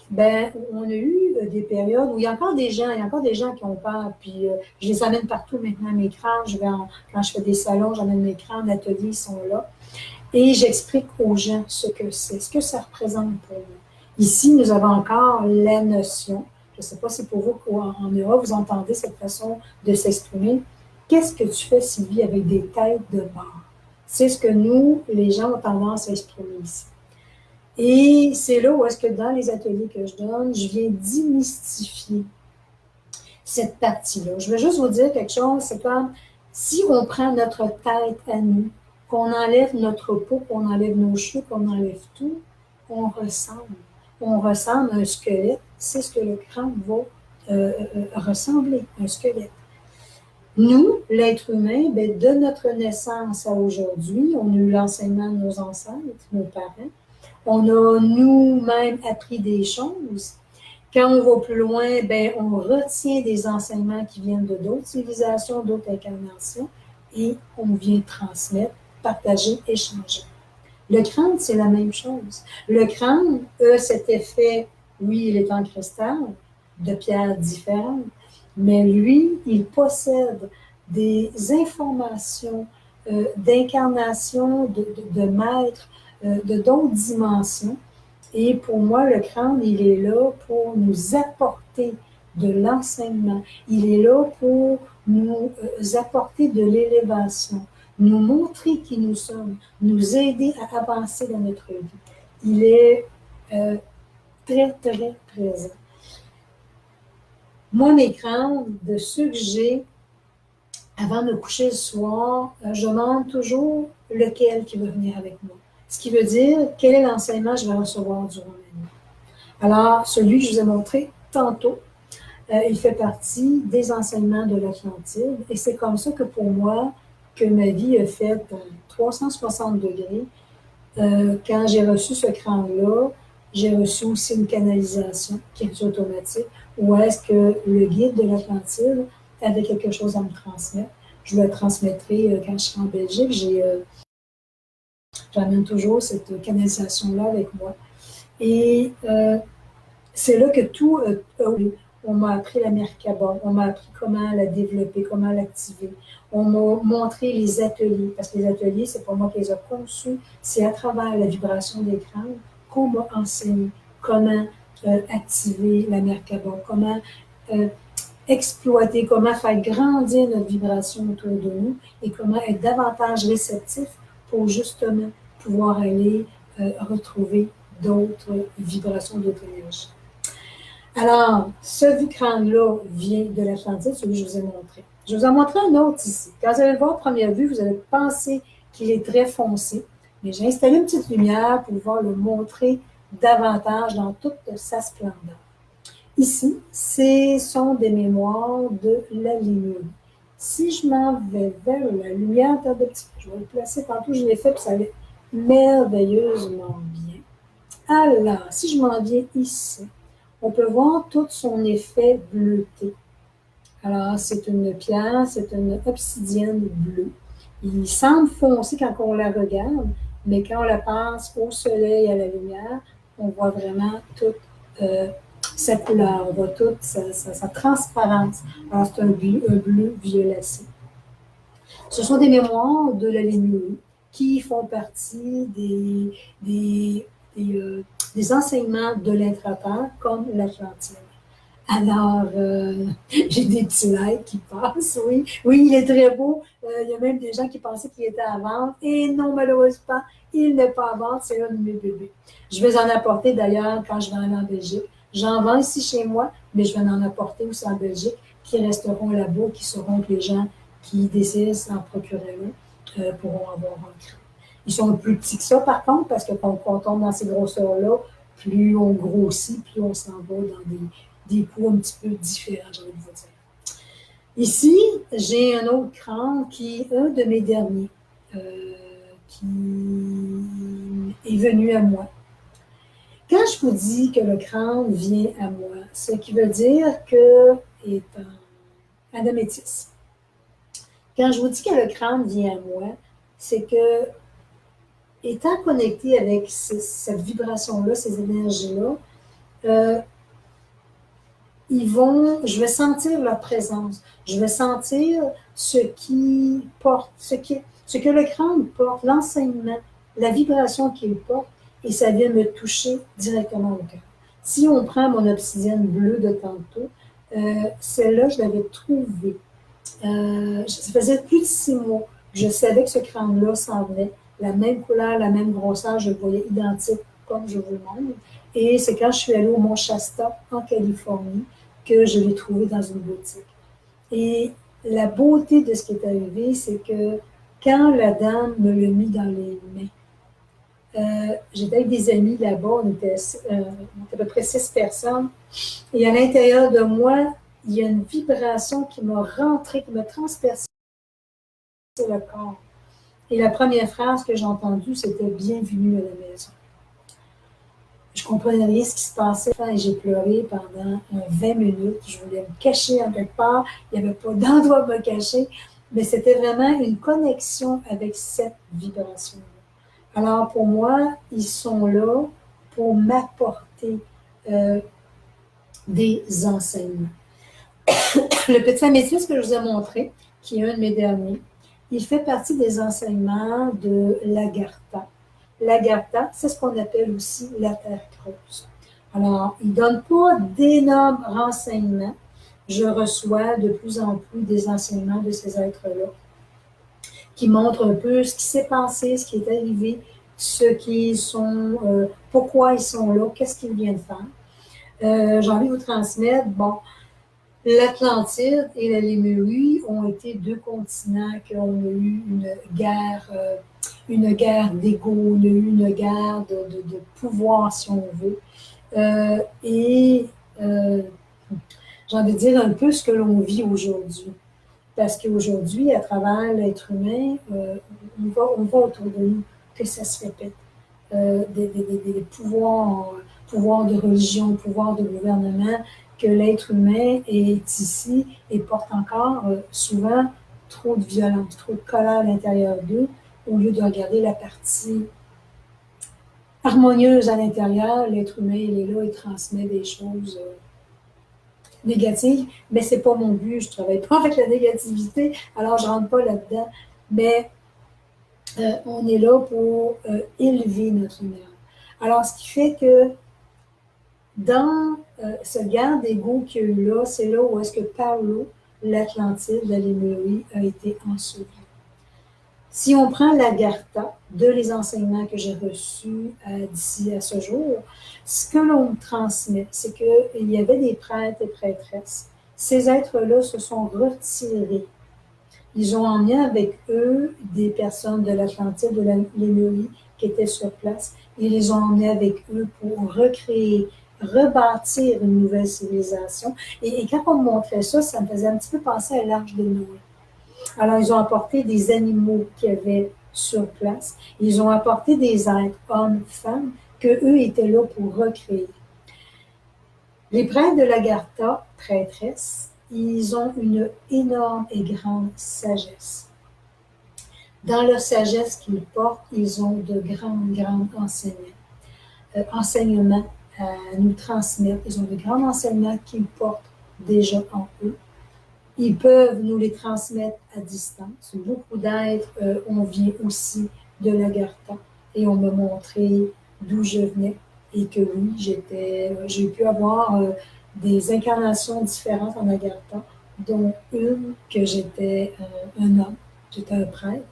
on a eu des périodes où il y a encore des gens qui ont peur, puis je les amène partout maintenant, mes crânes, quand je fais des salons, j'amène mes crânes, l'atelier, ils sont là, et j'explique aux gens ce que c'est, ce que ça représente pour eux. Ici, nous avons encore la notion, je ne sais pas si pour vous en Europe, vous entendez cette façon de s'exprimer, qu'est-ce que tu fais, Sylvie, avec des têtes de mort? C'est ce que nous, les gens, ont tendance à exprimer ici. Et c'est là où est-ce que dans les ateliers que je donne, je viens démystifier cette partie-là. Je veux juste vous dire quelque chose, c'est comme si on prend notre tête à nous, qu'on enlève notre peau, qu'on enlève nos cheveux, qu'on enlève tout, on ressemble. on ressemble à un squelette, c'est ce que le crâne va ressembler, un squelette. Nous, l'être humain, ben, de notre naissance à aujourd'hui, on a eu l'enseignement de nos ancêtres, nos parents. On a nous-mêmes appris des choses. Quand on va plus loin, ben, on retient des enseignements qui viennent de d'autres civilisations, d'autres incarnations, et on vient transmettre, partager, échanger. Le crâne, c'est la même chose. Le crâne a cet effet, oui, il est en cristal, de pierres différentes, mais lui, il possède des informations d'incarnation, de maîtres, de d'autres dimensions. Et pour moi, le crâne, il est là pour nous apporter de l'enseignement. Il est là pour nous apporter de l'élévation, nous montrer qui nous sommes, nous aider à avancer dans notre vie. Il est très, très présent. Moi, mes crânes, de ceux que j'ai, avant de me coucher le soir, je demande toujours lequel qui va venir avec moi. Ce qui veut dire quel est l'enseignement que je vais recevoir durant la nuit. Alors, celui que je vous ai montré tantôt, il fait partie des enseignements de l'Atlantide. Et c'est comme ça que pour moi, que ma vie a fait 360 degrés. Quand j'ai reçu ce crâne-là, j'ai reçu aussi une canalisation qui est automatique, où est-ce que le guide de l'Atlantide avait quelque chose à me transmettre. Je le transmettrai quand je serai en Belgique. J'amène toujours cette canalisation-là avec moi. Et c'est là que tout a lieu. On m'a appris la Merkaba, on m'a appris comment la développer, comment l'activer. On m'a montré les ateliers, parce que les ateliers, c'est pas moi qui les ai conçus, c'est à travers la vibration des crânes qu'on m'a enseigné comment activer la Merkaba, comment exploiter, comment faire grandir notre vibration autour de nous et comment être davantage réceptif pour justement pouvoir aller retrouver d'autres vibrations, d'autres énergies. Alors, ce crâne-là vient de l'Atlantide, celui que je vous ai montré. Je vous en montré un autre ici. Quand vous allez le voir à première vue, vous allez penser qu'il est très foncé, mais j'ai installé une petite lumière pour pouvoir le montrer davantage dans toute sa splendeur. Ici, ce sont des mémoires de la lignée. Si je m'en vais vers la lumière, attendez un petit peu, je vais le placer tantôt, je l'ai fait, puis ça allait merveilleusement bien. Alors, si je m'en viens ici, on peut voir tout son effet bleuté. Alors, c'est une pierre, c'est une obsidienne bleue. Il semble foncé quand on la regarde, mais quand on la passe au soleil, à la lumière, on voit vraiment toute sa couleur, on voit toute sa transparence. Alors, c'est un bleu violacé. Ce sont des mémoires de la lignée qui font partie des enseignements de l'intraterre, comme l'Atlantide. Alors, j'ai des petits likes qui passent, oui. Oui, il est très beau. Il y a même des gens qui pensaient qu'il était à vendre. Et non, malheureusement, il n'est pas à vendre. C'est un de mes bébés. Je vais en apporter d'ailleurs quand je vais aller en Belgique. J'en vends ici chez moi, mais je vais en apporter aussi en Belgique qui resteront là-bas, qui sauront que les gens qui décident s'en procurer un pourront avoir un crâne. Ils sont plus petits que ça, par contre, parce que quand on tombe dans ces grosseurs-là, plus on grossit, plus on s'en va dans des coups un petit peu différents, j'ai envie de vous dire. Ici, j'ai un autre crâne qui est un de mes derniers, qui est venu à moi. Quand je vous dis que le crâne vient à moi, ce qui veut dire que est en améthyste. Quand je vous dis que le crâne vient à moi, c'est que, étant connecté avec cette vibration-là, ces énergies-là, je vais sentir leur présence. Je vais sentir ce qui porte, ce que le crâne porte, l'enseignement, la vibration qu'il porte, et ça vient me toucher directement au cœur. Si on prend mon obsidienne bleue de tantôt, celle-là, je l'avais trouvée. Ça faisait plus de 6 mois que je savais que ce crâne-là s'en venait. La même couleur, la même grosseur, je le voyais identique comme je vous le montre. Et c'est quand je suis allée au Mont Shasta, en Californie, que je l'ai trouvé dans une boutique. Et la beauté de ce qui est arrivé, c'est que quand la dame me l'a mis dans les mains, J'étais avec des amis là-bas, on était à peu près 6 personnes. Et à l'intérieur de moi, il y a une vibration qui m'a rentré, qui m'a transpercé le corps. Et la première phrase que j'ai entendue, c'était Bienvenue à la maison. Je comprenais rien ce qui se passait et j'ai pleuré pendant 20 minutes. Je voulais me cacher en quelque part. Il n'y avait pas d'endroit pour me cacher, mais c'était vraiment une connexion avec cette vibration-là. Alors pour moi, ils sont là pour m'apporter des enseignements. Le petit améthyste que je vous ai montré, qui est un de mes derniers, il fait partie des enseignements de l'Agartha. L'Agartha, c'est ce qu'on appelle aussi la terre creuse. Alors, il ne donne pas d'énormes renseignements. Je reçois de plus en plus des enseignements de ces êtres-là qui montrent un peu ce qui s'est passé, ce qui est arrivé, ce qu'ils sont, pourquoi ils sont là, qu'est-ce qu'ils viennent faire. J'ai envie de vous transmettre, bon, l'Atlantide et la Lémurie ont été deux continents qui ont eu une guerre d'ego, on a eu une guerre de pouvoir, si on veut. Et j'ai envie de dire un peu ce que l'on vit aujourd'hui. Parce qu'aujourd'hui, à travers l'être humain, on voit autour de nous que ça se répète. Des pouvoirs de religion, pouvoirs de gouvernement, que l'être humain est ici et porte encore souvent trop de violence, trop de colère à l'intérieur d'eux, au lieu de regarder la partie harmonieuse à l'intérieur. L'être humain, il est là, il transmet des choses négatives, mais c'est pas mon but, je travaille pas avec la négativité, alors je rentre pas là-dedans, mais on est là pour élever notre humeur. Alors, ce qui fait que dans ce guerre d'ego qu'il y a eu là, c'est là où est-ce que Paolo, l'Atlantide, la Lémurie, a été enseveli. Si on prend l'Agartha, de les enseignements que j'ai reçus d'ici à ce jour, ce que l'on transmet, c'est qu'il y avait des prêtres et prêtresses. Ces êtres-là se sont retirés. Ils ont emmené avec eux des personnes de l'Atlantide, de la Lémurie, qui étaient sur place. Ils les ont emmenés avec eux pour recréer, rebâtir une nouvelle civilisation. Et quand on me montrait ça, ça me faisait un petit peu penser à l'Arche de Noé. Alors, ils ont apporté des animaux qu'il y avait sur place. Ils ont apporté des êtres, hommes, femmes, qu'eux étaient là pour recréer. Les prêtres de l'Agartha, prêtresses, ils ont une énorme et grande sagesse. Dans leur sagesse qu'ils portent, ils ont de grands enseignements à nous transmettre. Ils ont de grands enseignements qu'ils portent déjà en eux. Ils peuvent nous les transmettre à distance. Beaucoup d'êtres on vient aussi de l'Agartha et on m'a montré d'où je venais et que oui, j'ai pu avoir des incarnations différentes en Agartha, dont une que j'étais un homme, j'étais un prêtre.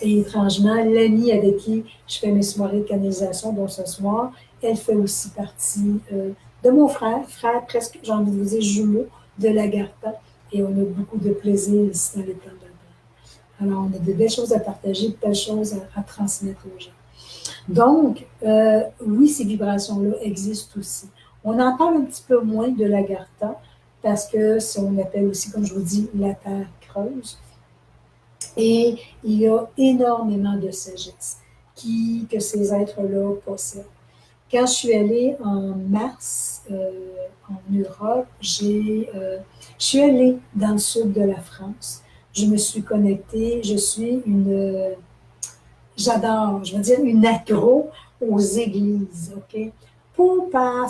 Et étrangement, l'amie avec qui je fais mes soirées de canalisation, dont ce soir, elle fait aussi partie de mon frère presque, j'ai envie de vous dire, jumeau de l'Agartha. Et on a beaucoup de plaisir ici dans les plans de Alors, on a de belles choses à partager, de belles choses à transmettre aux gens. Donc, oui, ces vibrations-là existent aussi. On en parle un petit peu moins de l'Agartha parce que c'est on appelle aussi, comme je vous dis, la terre creuse. Et il y a énormément de sagesse que ces êtres-là possèdent. Quand je suis allée en mars en Europe, je suis allée dans le sud de la France. Je me suis connectée, j'adore, je veux dire, une accro aux églises, OK? Pas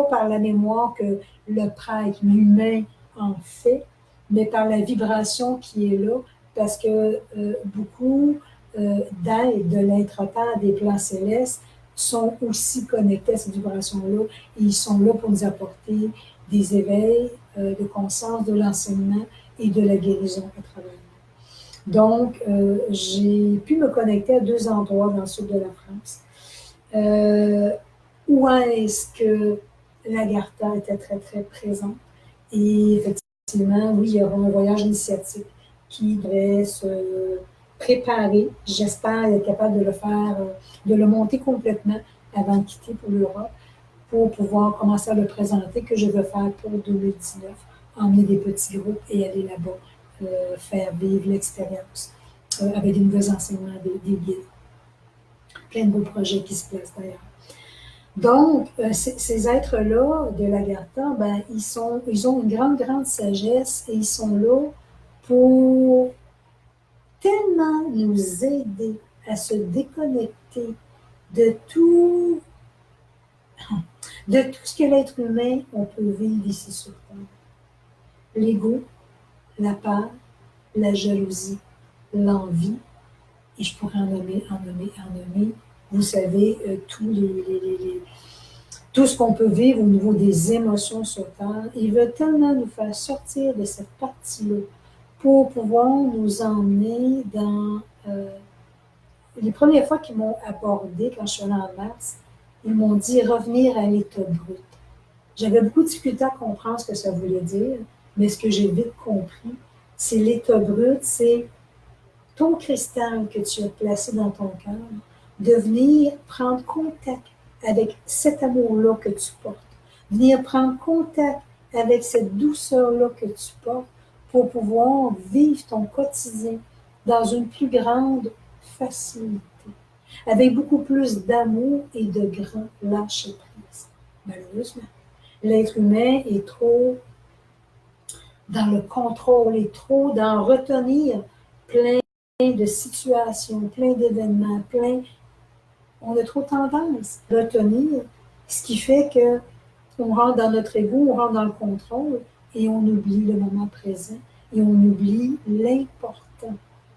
par la mémoire que le prêtre, l'humain, en fait, mais par la vibration qui est là, parce que beaucoup d'êtres de l'intra-terre, des plans célestes, sont aussi connectés à cette vibration-là et ils sont là pour nous apporter des éveils de conscience, de l'enseignement et de la guérison à travers nous. Donc, j'ai pu me connecter à 2 endroits dans le sud de la France où est-ce que l'Agartha était très, très présente. Et effectivement, oui, il y aura un voyage initiatique qui devrait se préparé. J'espère être capable de le faire, de le monter complètement avant de quitter pour l'Europe, pour pouvoir commencer à le présenter, que je veux faire pour 2019, emmener des petits groupes et aller là-bas, faire vivre l'expérience avec des nouveaux enseignements, des guides. Plein de beaux projets qui se placent d'ailleurs. Donc, ces êtres-là de l'Agartha, ben, ils ont une grande, grande sagesse et ils sont là pour tellement nous aider à se déconnecter de tout, de tout ce que l'être humain, on peut vivre ici sur Terre. L'ego, la peur, la jalousie, l'envie, et je pourrais en nommer, en nommer, en nommer. Vous savez, tout ce qu'on peut vivre au niveau des émotions sur Terre. Il veut tellement nous faire sortir de cette partie-là pour pouvoir nous emmener dans... les premières fois qu'ils m'ont abordé, quand je suis allée en mars, ils m'ont dit revenir à l'état brut. J'avais beaucoup de difficulté à comprendre ce que ça voulait dire, mais ce que j'ai vite compris, c'est l'état brut, c'est ton cristal que tu as placé dans ton cœur, de venir prendre contact avec cet amour-là que tu portes, venir prendre contact avec cette douceur-là que tu portes pour pouvoir vivre ton quotidien dans une plus grande facilité, avec beaucoup plus d'amour et de grand lâcher-prise. Malheureusement, l'être humain est trop dans le contrôle, est trop dans retenir plein de situations, plein d'événements, on a trop tendance à retenir, ce qui fait que on rentre dans notre ego, on rentre dans le contrôle et on oublie le moment présent et on oublie l'important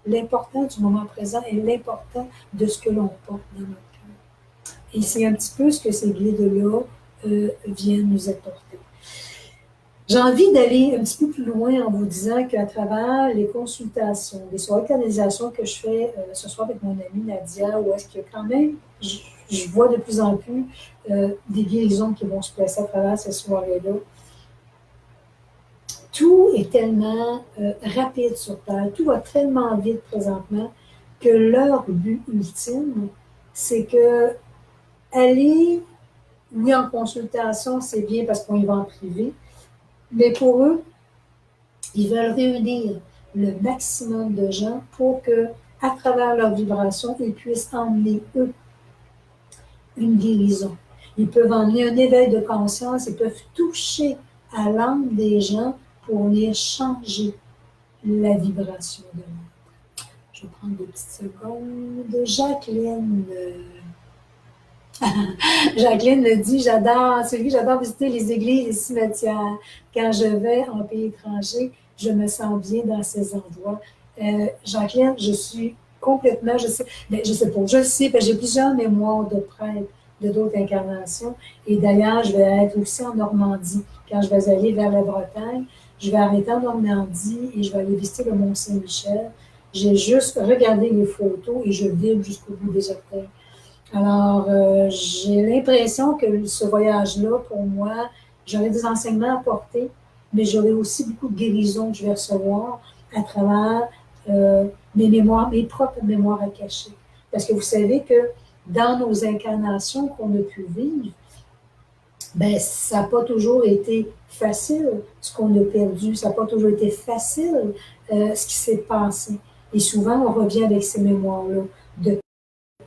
du moment présent et l'important de ce que l'on porte dans notre cœur. Et c'est un petit peu ce que ces guides-là viennent nous apporter. J'ai envie d'aller un petit peu plus loin en vous disant qu'à travers les consultations, les soirées canalisation que je fais ce soir avec mon amie Nadia, où est-ce que quand même, je vois de plus en plus des guérisons qui vont se placer à travers ces soirées-là. Tout est tellement rapide sur Terre, tout va tellement vite présentement que leur but ultime, c'est que aller, oui, en consultation, c'est bien parce qu'on y va en privé, mais pour eux, ils veulent réunir le maximum de gens pour que, à travers leur vibration, ils puissent emmener, eux, une guérison. Ils peuvent emmener un éveil de conscience, ils peuvent toucher à l'âme des gens pour venir changer la vibration de l'autre. Je vais prendre 2 petites secondes. Jacqueline me dit, j'adore visiter les églises et les cimetières. Quand je vais en pays étranger, je me sens bien dans ces endroits. Jacqueline, je suis complètement, je sais pas, je sais, j'ai plusieurs mémoires de prêtres de d'autres incarnations. Et d'ailleurs, je vais être aussi en Normandie. Quand je vais aller vers la Bretagne, je vais arrêter en Normandie et je vais aller visiter le Mont-Saint-Michel. J'ai juste regardé les photos et je vibre jusqu'au bout des orteils. Alors, j'ai l'impression que ce voyage-là, pour moi, j'aurai des enseignements à porter, mais j'aurai aussi beaucoup de guérisons que je vais recevoir à travers mes mémoires, mes propres mémoires à cacher. Parce que vous savez que dans nos incarnations qu'on a pu vivre, ben, ça n'a pas toujours été facile, ce qu'on a perdu, ça n'a pas toujours été facile, ce qui s'est passé. Et souvent, on revient avec ces mémoires-là de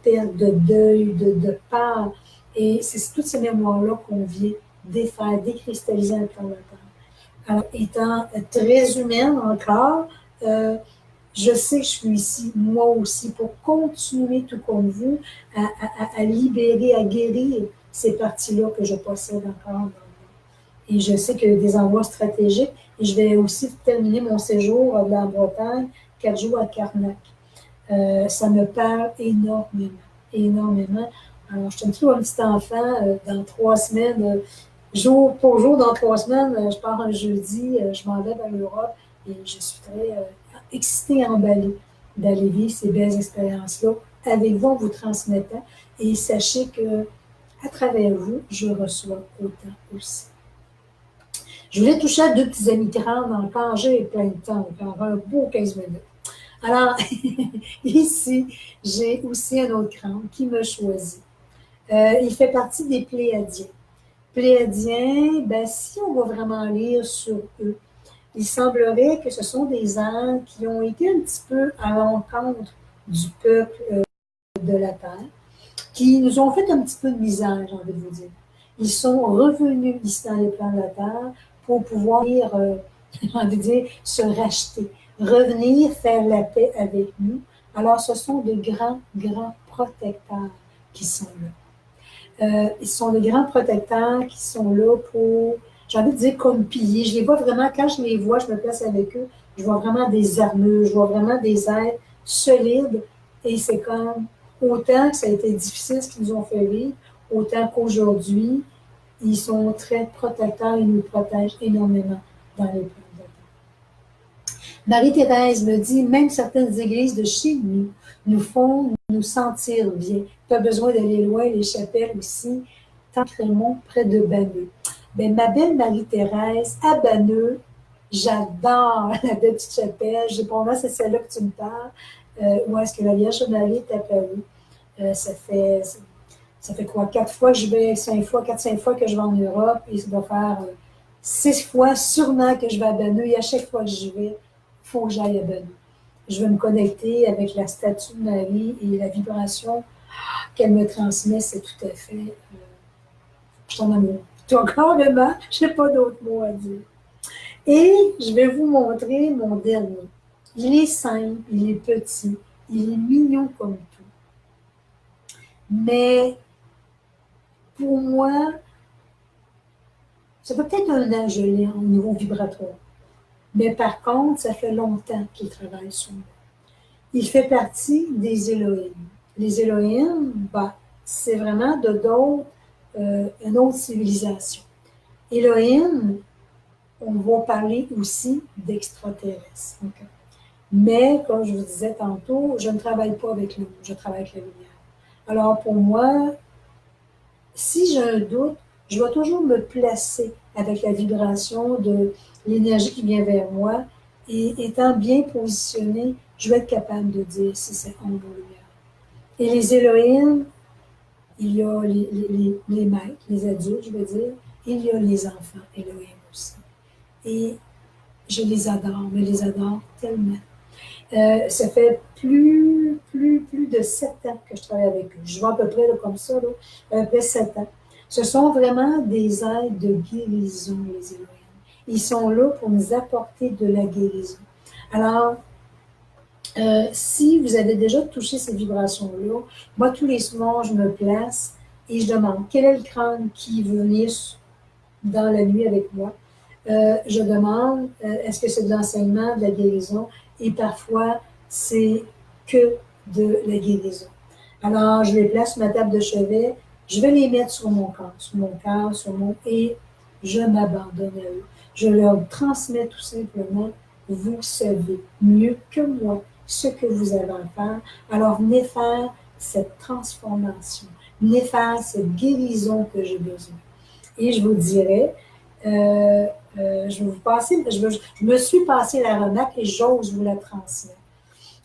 perte, de deuil, de peur. Et c'est toutes ces mémoires-là qu'on vient défaire, décristalliser à travers le temps. Alors, étant très humaine encore, je sais que je suis ici, moi aussi, pour continuer, tout comme vous, à libérer, à guérir ces parties-là que je possède encore dans moi. Et je sais qu'il y a des endroits stratégiques. Et je vais aussi terminer mon séjour de la Bretagne, 4 jours à Carnac. Ça me parle énormément, énormément. Alors, je suis un petit enfant, dans 3 semaines, jour pour jour, dans 3 semaines, je pars un jeudi, je m'en vais vers l'Europe et je suis très excitée, emballée d'aller vivre ces belles expériences-là avec vous, en vous transmettant. Et sachez que à travers vous, je reçois autant aussi. Je voulais toucher à 2 petits amis grandes encore, j'ai plein de temps, encore un beau 15 minutes. Alors, ici, j'ai aussi un autre crâne qui me choisit. Il fait partie des Pléiadiens. Pléiadiens, ben, si on va vraiment lire sur eux, il semblerait que ce sont des ânes qui ont été un petit peu à l'encontre du peuple de la terre, qui nous ont fait un petit peu de misère, j'ai envie de vous dire. Ils sont revenus ici dans les plans de la terre pour pouvoir, j'ai envie de dire, se racheter, revenir faire la paix avec nous. Alors, ce sont de grands, grands protecteurs qui sont là. Ils sont de grands protecteurs qui sont là pour, j'ai envie de dire, comme piliers. Je les vois vraiment, quand je les vois, je me place avec eux, je vois vraiment des armures, je vois vraiment des êtres solides. Et c'est comme, autant que ça a été difficile ce qu'ils nous ont fait vivre, autant qu'aujourd'hui, ils sont très protecteurs et nous protègent énormément dans les plans de temps. Marie-Thérèse me dit, même certaines églises de chez nous nous font nous sentir bien. Pas besoin d'aller loin, les chapelles aussi, tant Raymond, près de Banneux. Ben, ma belle Marie-Thérèse, à Banneux, j'adore la belle petite chapelle. Je pour moi, c'est celle-là que tu me parles. Où est-ce que la Vierge Marie est apparue? Ça fait quoi? 4 fois que je vais, 5 fois, 4-5 fois que je vais en Europe, et ça doit faire 6 fois sûrement que je vais à Banneux. Et à chaque fois que j'y vais, il faut que j'aille à Banneux. Je vais me connecter avec la statue de Marie et la vibration qu'elle me transmet, c'est tout à fait. Je suis en amour. Toi, carrément, je n'ai pas d'autres mots à dire. Et je vais vous montrer mon dernier. Il est simple, il est petit, il est mignon comme tout. Mais pour moi, ça peut peut-être un an, je l'ai au niveau vibratoire. Mais par contre, ça fait longtemps qu'il travaille sur moi. Il fait partie des Elohim. Les Elohim, bah, c'est vraiment de d'autres, une autre civilisation. Elohim, on va parler aussi d'extraterrestres. Okay? Mais, comme je vous disais tantôt, je ne travaille pas avec l'eau, je travaille avec la lumière. Alors, pour moi, si j'ai un doute, je dois toujours me placer avec la vibration de l'énergie qui vient vers moi et étant bien positionné, je vais être capable de dire si c'est ombre ou lumière. Et les Elohim, il y a les maîtres, les adultes, je veux dire, et il y a les enfants Elohim aussi. Et je les adore, mais les adore tellement. Ça fait plus de 7 ans que je travaille avec eux. Je vois à peu près là, comme ça, là, à peu près 7 ans. Ce sont vraiment des aides de guérison, les Elohim. Ils sont là pour nous apporter de la guérison. Alors, si vous avez déjà touché ces vibrations-là, moi, tous les soirs, je me place et je demande quel est le crâne qui veut venir dans la nuit avec moi. Je demande, est-ce que c'est de l'enseignement, de la guérison? Et parfois, c'est que de la guérison. Alors, je les place sur ma table de chevet, je vais les mettre sur mon corps, et je m'abandonne à eux. Je leur transmets tout simplement, vous savez mieux que moi ce que vous avez à faire. Alors, venez faire cette transformation, venez faire cette guérison que j'ai besoin. Et je vous dirais, je vais vous passer, je me suis passé la remarque et j'ose vous la transmettre.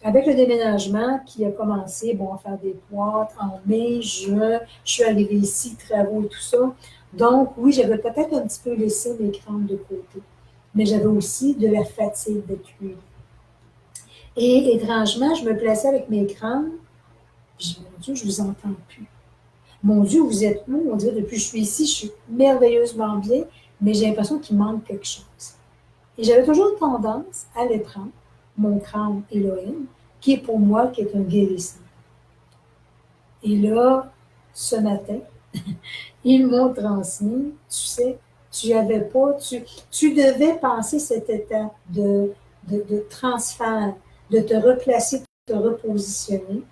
Avec le déménagement qui a commencé, bon, à faire des boîtes en mai, juin, je suis arrivée ici, travaux et tout ça. Donc, oui, j'avais peut-être un petit peu laissé mes crânes de côté, mais j'avais aussi de la fatigue de cuir. Et étrangement, je me plaçais avec mes crânes, je dis, mon Dieu, je vous entends plus. Mon Dieu, vous êtes où? On dirait depuis que je suis ici, je suis merveilleusement bien, mais j'ai l'impression qu'il manque quelque chose. Et j'avais toujours tendance à les prendre, mon crâne Elohim, qui est pour moi, qui est un guérisseur. Et là, ce matin, ils m'ont transmis, tu sais, tu avais pas, tu devais passer cette étape de transfert, de te replacer, de te repositionner.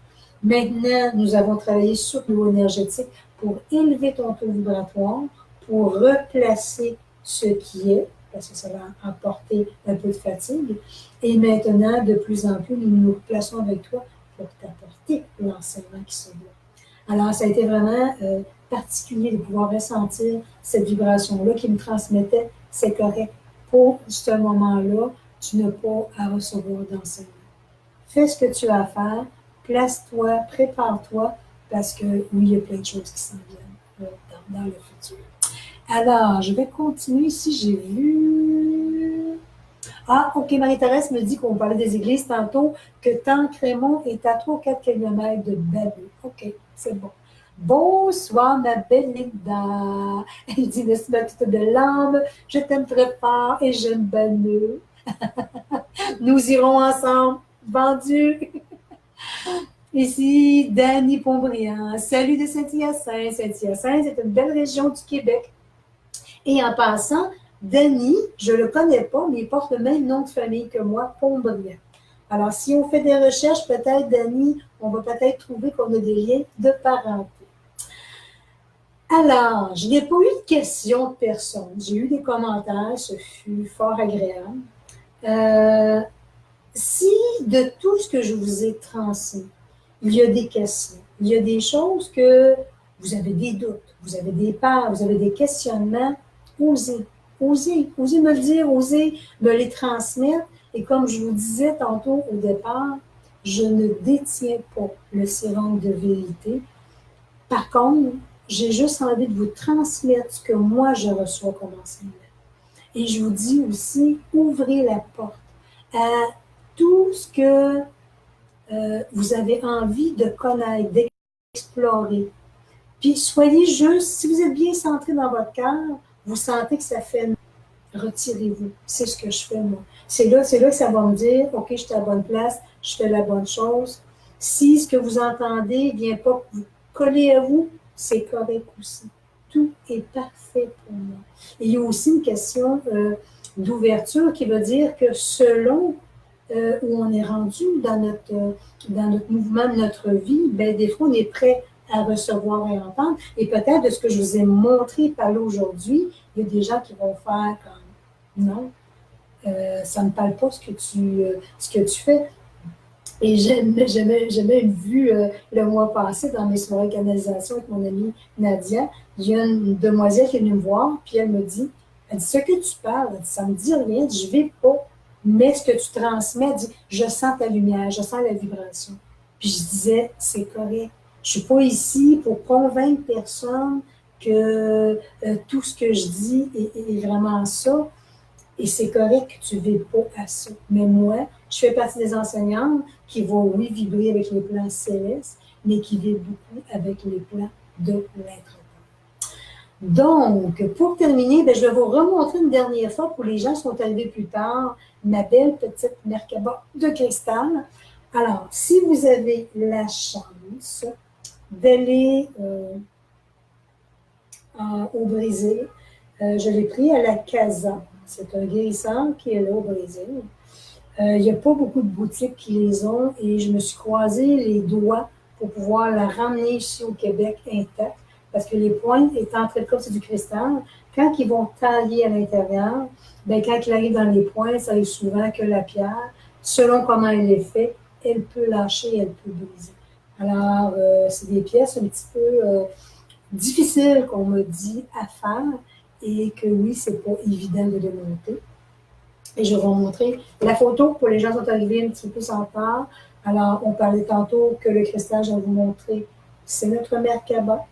Maintenant, nous avons travaillé sur le niveau énergétique pour élever ton taux vibratoire, pour replacer ce qui est, parce que ça va apporter un peu de fatigue. Et maintenant, de plus en plus, nous nous replaçons avec toi pour t'apporter l'enseignement qui se doit. Alors, ça a été vraiment particulier de pouvoir ressentir cette vibration-là qui me transmettait, c'est correct. Pour ce moment-là, tu n'as pas à recevoir d'enseignement. fais ce que tu as à faire, place-toi, prépare-toi, parce que oui, il y a plein de choses qui s'en viennent dans le futur. Alors, je vais continuer ici, j'ai vu... Ah, OK, Marie-Thérèse me dit qu'on parlait des églises tantôt, que Tancrémont est à 3 ou 4 km de Bellevue. OK, c'est bon. Bonsoir, ma belle Linda. Elle dit, merci ma petite de l'âme, je t'aime très fort et j'aime Bellevue. Nous irons ensemble. Vendu. Ici, Dany Pontbriand. Salut de Saint-Hyacinthe. Saint-Hyacinthe est une belle région du Québec. Et en passant, Dany, je ne le connais pas, mais il porte le même nom de famille que moi, Pontbriand. Alors, si on fait des recherches, peut-être, Dany, on va peut-être trouver qu'on a des liens de parenté. Alors, je n'ai pas eu de questions de personne. J'ai eu des commentaires, ce fut fort agréable. Si de tout ce que je vous ai transmis, il y a des questions, il y a des choses que vous avez des doutes, vous avez des peurs, vous avez des questionnements, osez, osez me le dire, osez me les transmettre. Et comme je vous disais tantôt au départ, je ne détiens pas le sérum de vérité. Par contre, j'ai juste envie de vous transmettre ce que moi je reçois comme enseignement. Et je vous dis aussi, ouvrez la porte à tout ce que vous avez envie de connaître, d'explorer. Puis soyez juste, si vous êtes bien centré dans votre cœur, vous sentez que ça fait, retirez-vous. C'est ce que je fais, moi. C'est là que ça va me dire, OK, je suis à la bonne place, je fais la bonne chose. Si ce que vous entendez ne vient pas vous coller à vous, c'est correct aussi. Tout est parfait pour moi. Et il y a aussi une question d'ouverture qui veut dire que selon où on est rendu dans notre mouvement de notre vie, ben, des fois, on est prêt à recevoir et entendre. Et peut-être de ce que je vous ai montré par là aujourd'hui, il y a des gens qui vont faire comme non, ça ne me parle pas ce que tu fais. Et j'avais vu le mois passé dans mes soirées canalisation avec mon amie Nadia, il y a une demoiselle qui est venue me voir, puis elle dit, ce que tu parles, elle dit, ça me dit rien, je ne vais pas. Mais ce que tu transmets, elle dit, je sens ta lumière, je sens la vibration. Puis je disais, c'est correct. Je ne suis pas ici pour convaincre personne que tout ce que je dis est vraiment ça. Et c'est correct que tu ne vives pas à ça. Mais moi, je fais partie des enseignantes qui vont, oui, vibrer avec les plans célestes, mais qui vivent beaucoup avec les plans de l'être. Donc, pour terminer, je vais vous remontrer une dernière fois pour les gens qui sont arrivés plus tard, ma belle petite Merkaba de cristal. Alors, si vous avez la chance d'aller au Brésil, je l'ai pris à la Casa. C'est un guérisseur qui est là au Brésil. Il n'y a pas beaucoup de boutiques qui les ont et je me suis croisé les doigts pour pouvoir la ramener ici au Québec intacte parce que les pointes étant très comme c'est du cristal, quand ils vont tailler à l'intérieur, bien, quand il arrive dans les pointes, ça arrive souvent que la pierre, selon comment elle est faite, elle peut lâcher, elle peut briser. Alors, c'est des pièces un petit peu difficiles qu'on me dit à faire et que oui, c'est pas évident de démonter. Et je vais vous montrer la photo pour les gens qui sont arrivés un petit peu en retard. Alors, on parlait tantôt que le cristal, je vais vous montrer, c'est notre Merkaba.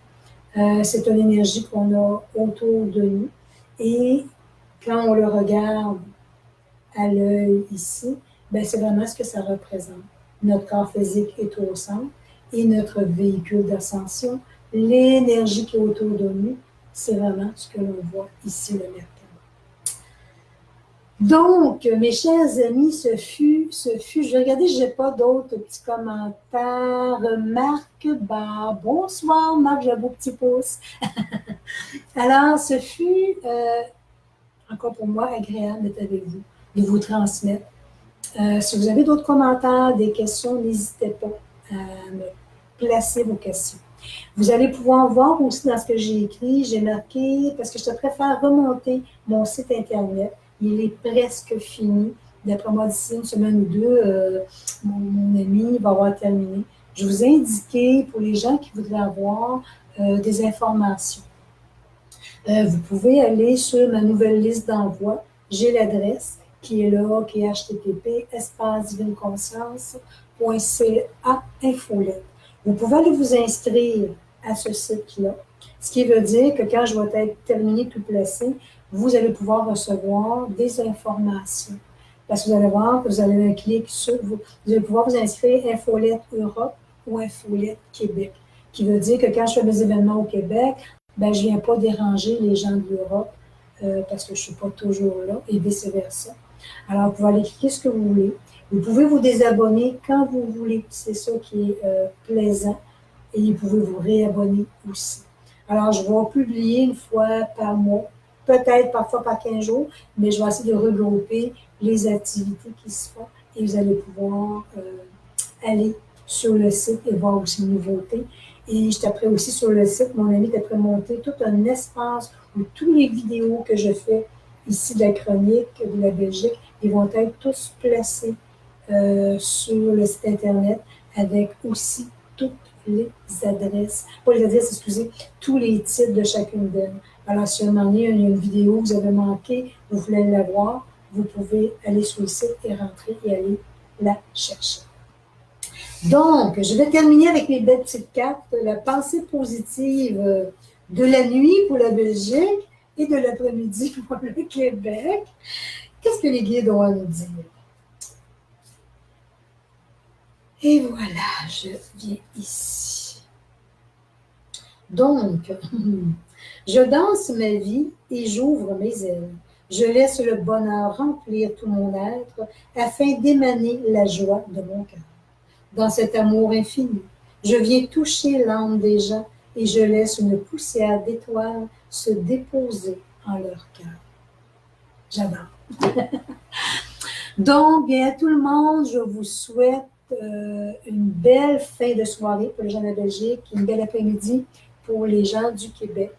C'est une énergie qu'on a autour de nous. Et quand on le regarde à l'œil ici, ben c'est vraiment ce que ça représente. Notre corps physique est au centre et notre véhicule d'ascension, l'énergie qui est autour de nous, c'est vraiment ce que l'on voit ici, le Merkaba. Donc, mes chers amis, je vais regarder si je n'ai pas d'autres petits commentaires. Marc Barre, bonsoir Marc, j'ai un beau petit pouce. Alors, ce fut, encore pour moi, agréable d'être avec vous, de vous transmettre. Si vous avez d'autres commentaires, des questions, n'hésitez pas à me placer vos questions. Vous allez pouvoir voir aussi dans ce que j'ai écrit, j'ai marqué, parce que je te préfère remonter mon site Internet. Il est presque fini. D'après moi, d'ici une semaine ou deux, mon ami va avoir terminé. Je vous ai indiqué pour les gens qui voudraient avoir des informations. Vous pouvez aller sur ma nouvelle liste d'envoi. J'ai l'adresse qui est là, qui est http://espace-divine-conscience infolette. Vous pouvez aller vous inscrire à ce site-là, ce qui veut dire que quand je vais être terminé tout placé, vous allez pouvoir recevoir des informations. Parce que vous allez voir que vous avez un clic sur, vous allez pouvoir vous inscrire Infolette Europe ou Infolette Québec, qui veut dire que quand je fais mes événements au Québec, ben, je ne viens pas déranger les gens de l'Europe parce que je ne suis pas toujours là et vice-versa. Alors, vous pouvez aller cliquer ce que vous voulez. Vous pouvez vous désabonner quand vous voulez. C'est ça qui est plaisant. Et vous pouvez vous réabonner aussi. Alors, je vais publier une fois par mois, peut-être parfois par 15 jours, mais je vais essayer de regrouper les activités qui se font et vous allez pouvoir aller sur le site et voir aussi les nouveautés. Et je t'apprends aussi sur le site, mon ami t'apprend monter tout un espace où tous les vidéos que je fais ici de la chronique de la Belgique, ils vont être tous placés sur le site Internet avec aussi toutes les adresses, pas les adresses, excusez, tous les titres de chacune d'elles. Alors, si à un moment donné, il y a une vidéo que vous avez manquée, vous voulez la voir, vous pouvez aller sur le site et rentrer et aller la chercher. Donc, je vais terminer avec mes belles petites cartes. La pensée positive de la nuit pour la Belgique et de l'après-midi pour le Québec. Qu'est-ce que les guides ont à nous dire? Et voilà, je viens ici. Donc, je danse ma vie et j'ouvre mes ailes. Je laisse le bonheur remplir tout mon être afin d'émaner la joie de mon cœur. Dans cet amour infini, je viens toucher l'âme des gens et je laisse une poussière d'étoiles se déposer en leur cœur. J'adore. Donc, bien, à tout le monde, je vous souhaite une belle fin de soirée pour les gens de la Belgique, une belle après-midi pour les gens du Québec.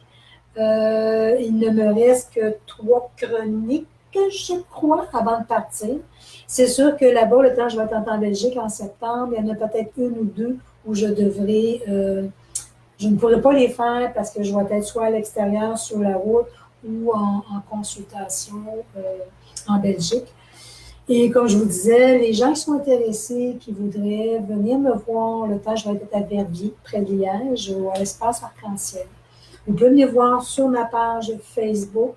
Il ne me reste que 3 chroniques, je crois, avant de partir. C'est sûr que là-bas, le temps que je vais être en Belgique en septembre, il y en a peut-être une ou deux où je devrais, je ne pourrai pas les faire parce que je vais être soit à l'extérieur, sur la route ou en consultation en Belgique. Et comme je vous disais, les gens qui sont intéressés, qui voudraient venir me voir, le temps, je vais être à Verviers, près de Liège, ou à l'espace arc-en-ciel. Vous pouvez venir voir sur ma page Facebook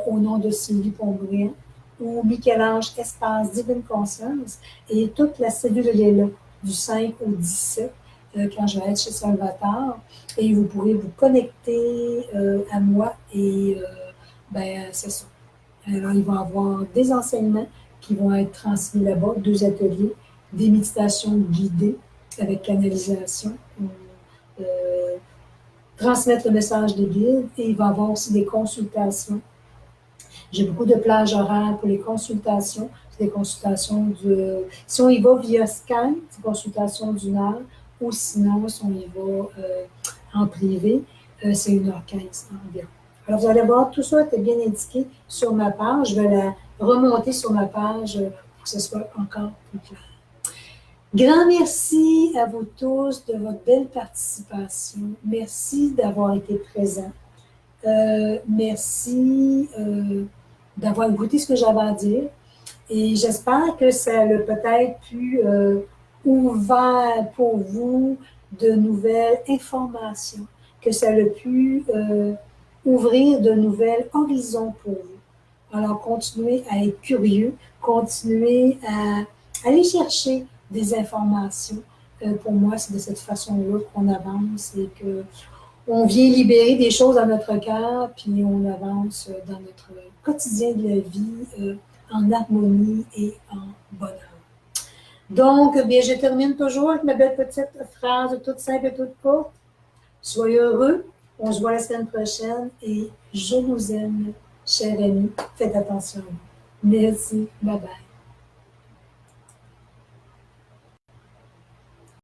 au nom de Sylvie Pontbriand ou Michel-Ange Espace Divine Conscience et toute la cellule est là, du 5 au 17, quand je vais être chez Salvatore. Et vous pourrez vous connecter à moi et ben, c'est ça. Alors, il va y avoir des enseignements qui vont être transmis là-bas, 2 ateliers, des méditations guidées avec canalisation, transmettre le message des guides et il va y avoir aussi des consultations. J'ai beaucoup de plages horaires pour les consultations. C'est des consultations si on y va via Skype, c'est une consultation d'1 heure, ou sinon, si on y va en privé, c'est 1h15 environ. Alors, vous allez voir, tout ça était bien indiqué sur ma page. Je vais la remonter sur ma page pour que ce soit encore plus clair. Grand merci à vous tous de votre belle participation. Merci d'avoir été présents. Merci d'avoir écouté ce que j'avais à dire. Et j'espère que ça a peut-être pu ouvert pour vous de nouvelles informations, que ça a pu ouvrir de nouvelles horizons pour vous. Alors, continuez à être curieux, continuez à aller chercher des informations. Pour moi, c'est de cette façon-là qu'on avance et qu'on vient libérer des choses dans notre cœur, puis on avance dans notre quotidien de la vie en harmonie et en bonheur. Donc, bien, je termine toujours avec ma belle petite phrase toute simple et toute courte. Soyez heureux, on se voit la semaine prochaine et je vous aime, chers amis. Faites attention à vous. Merci, bye bye.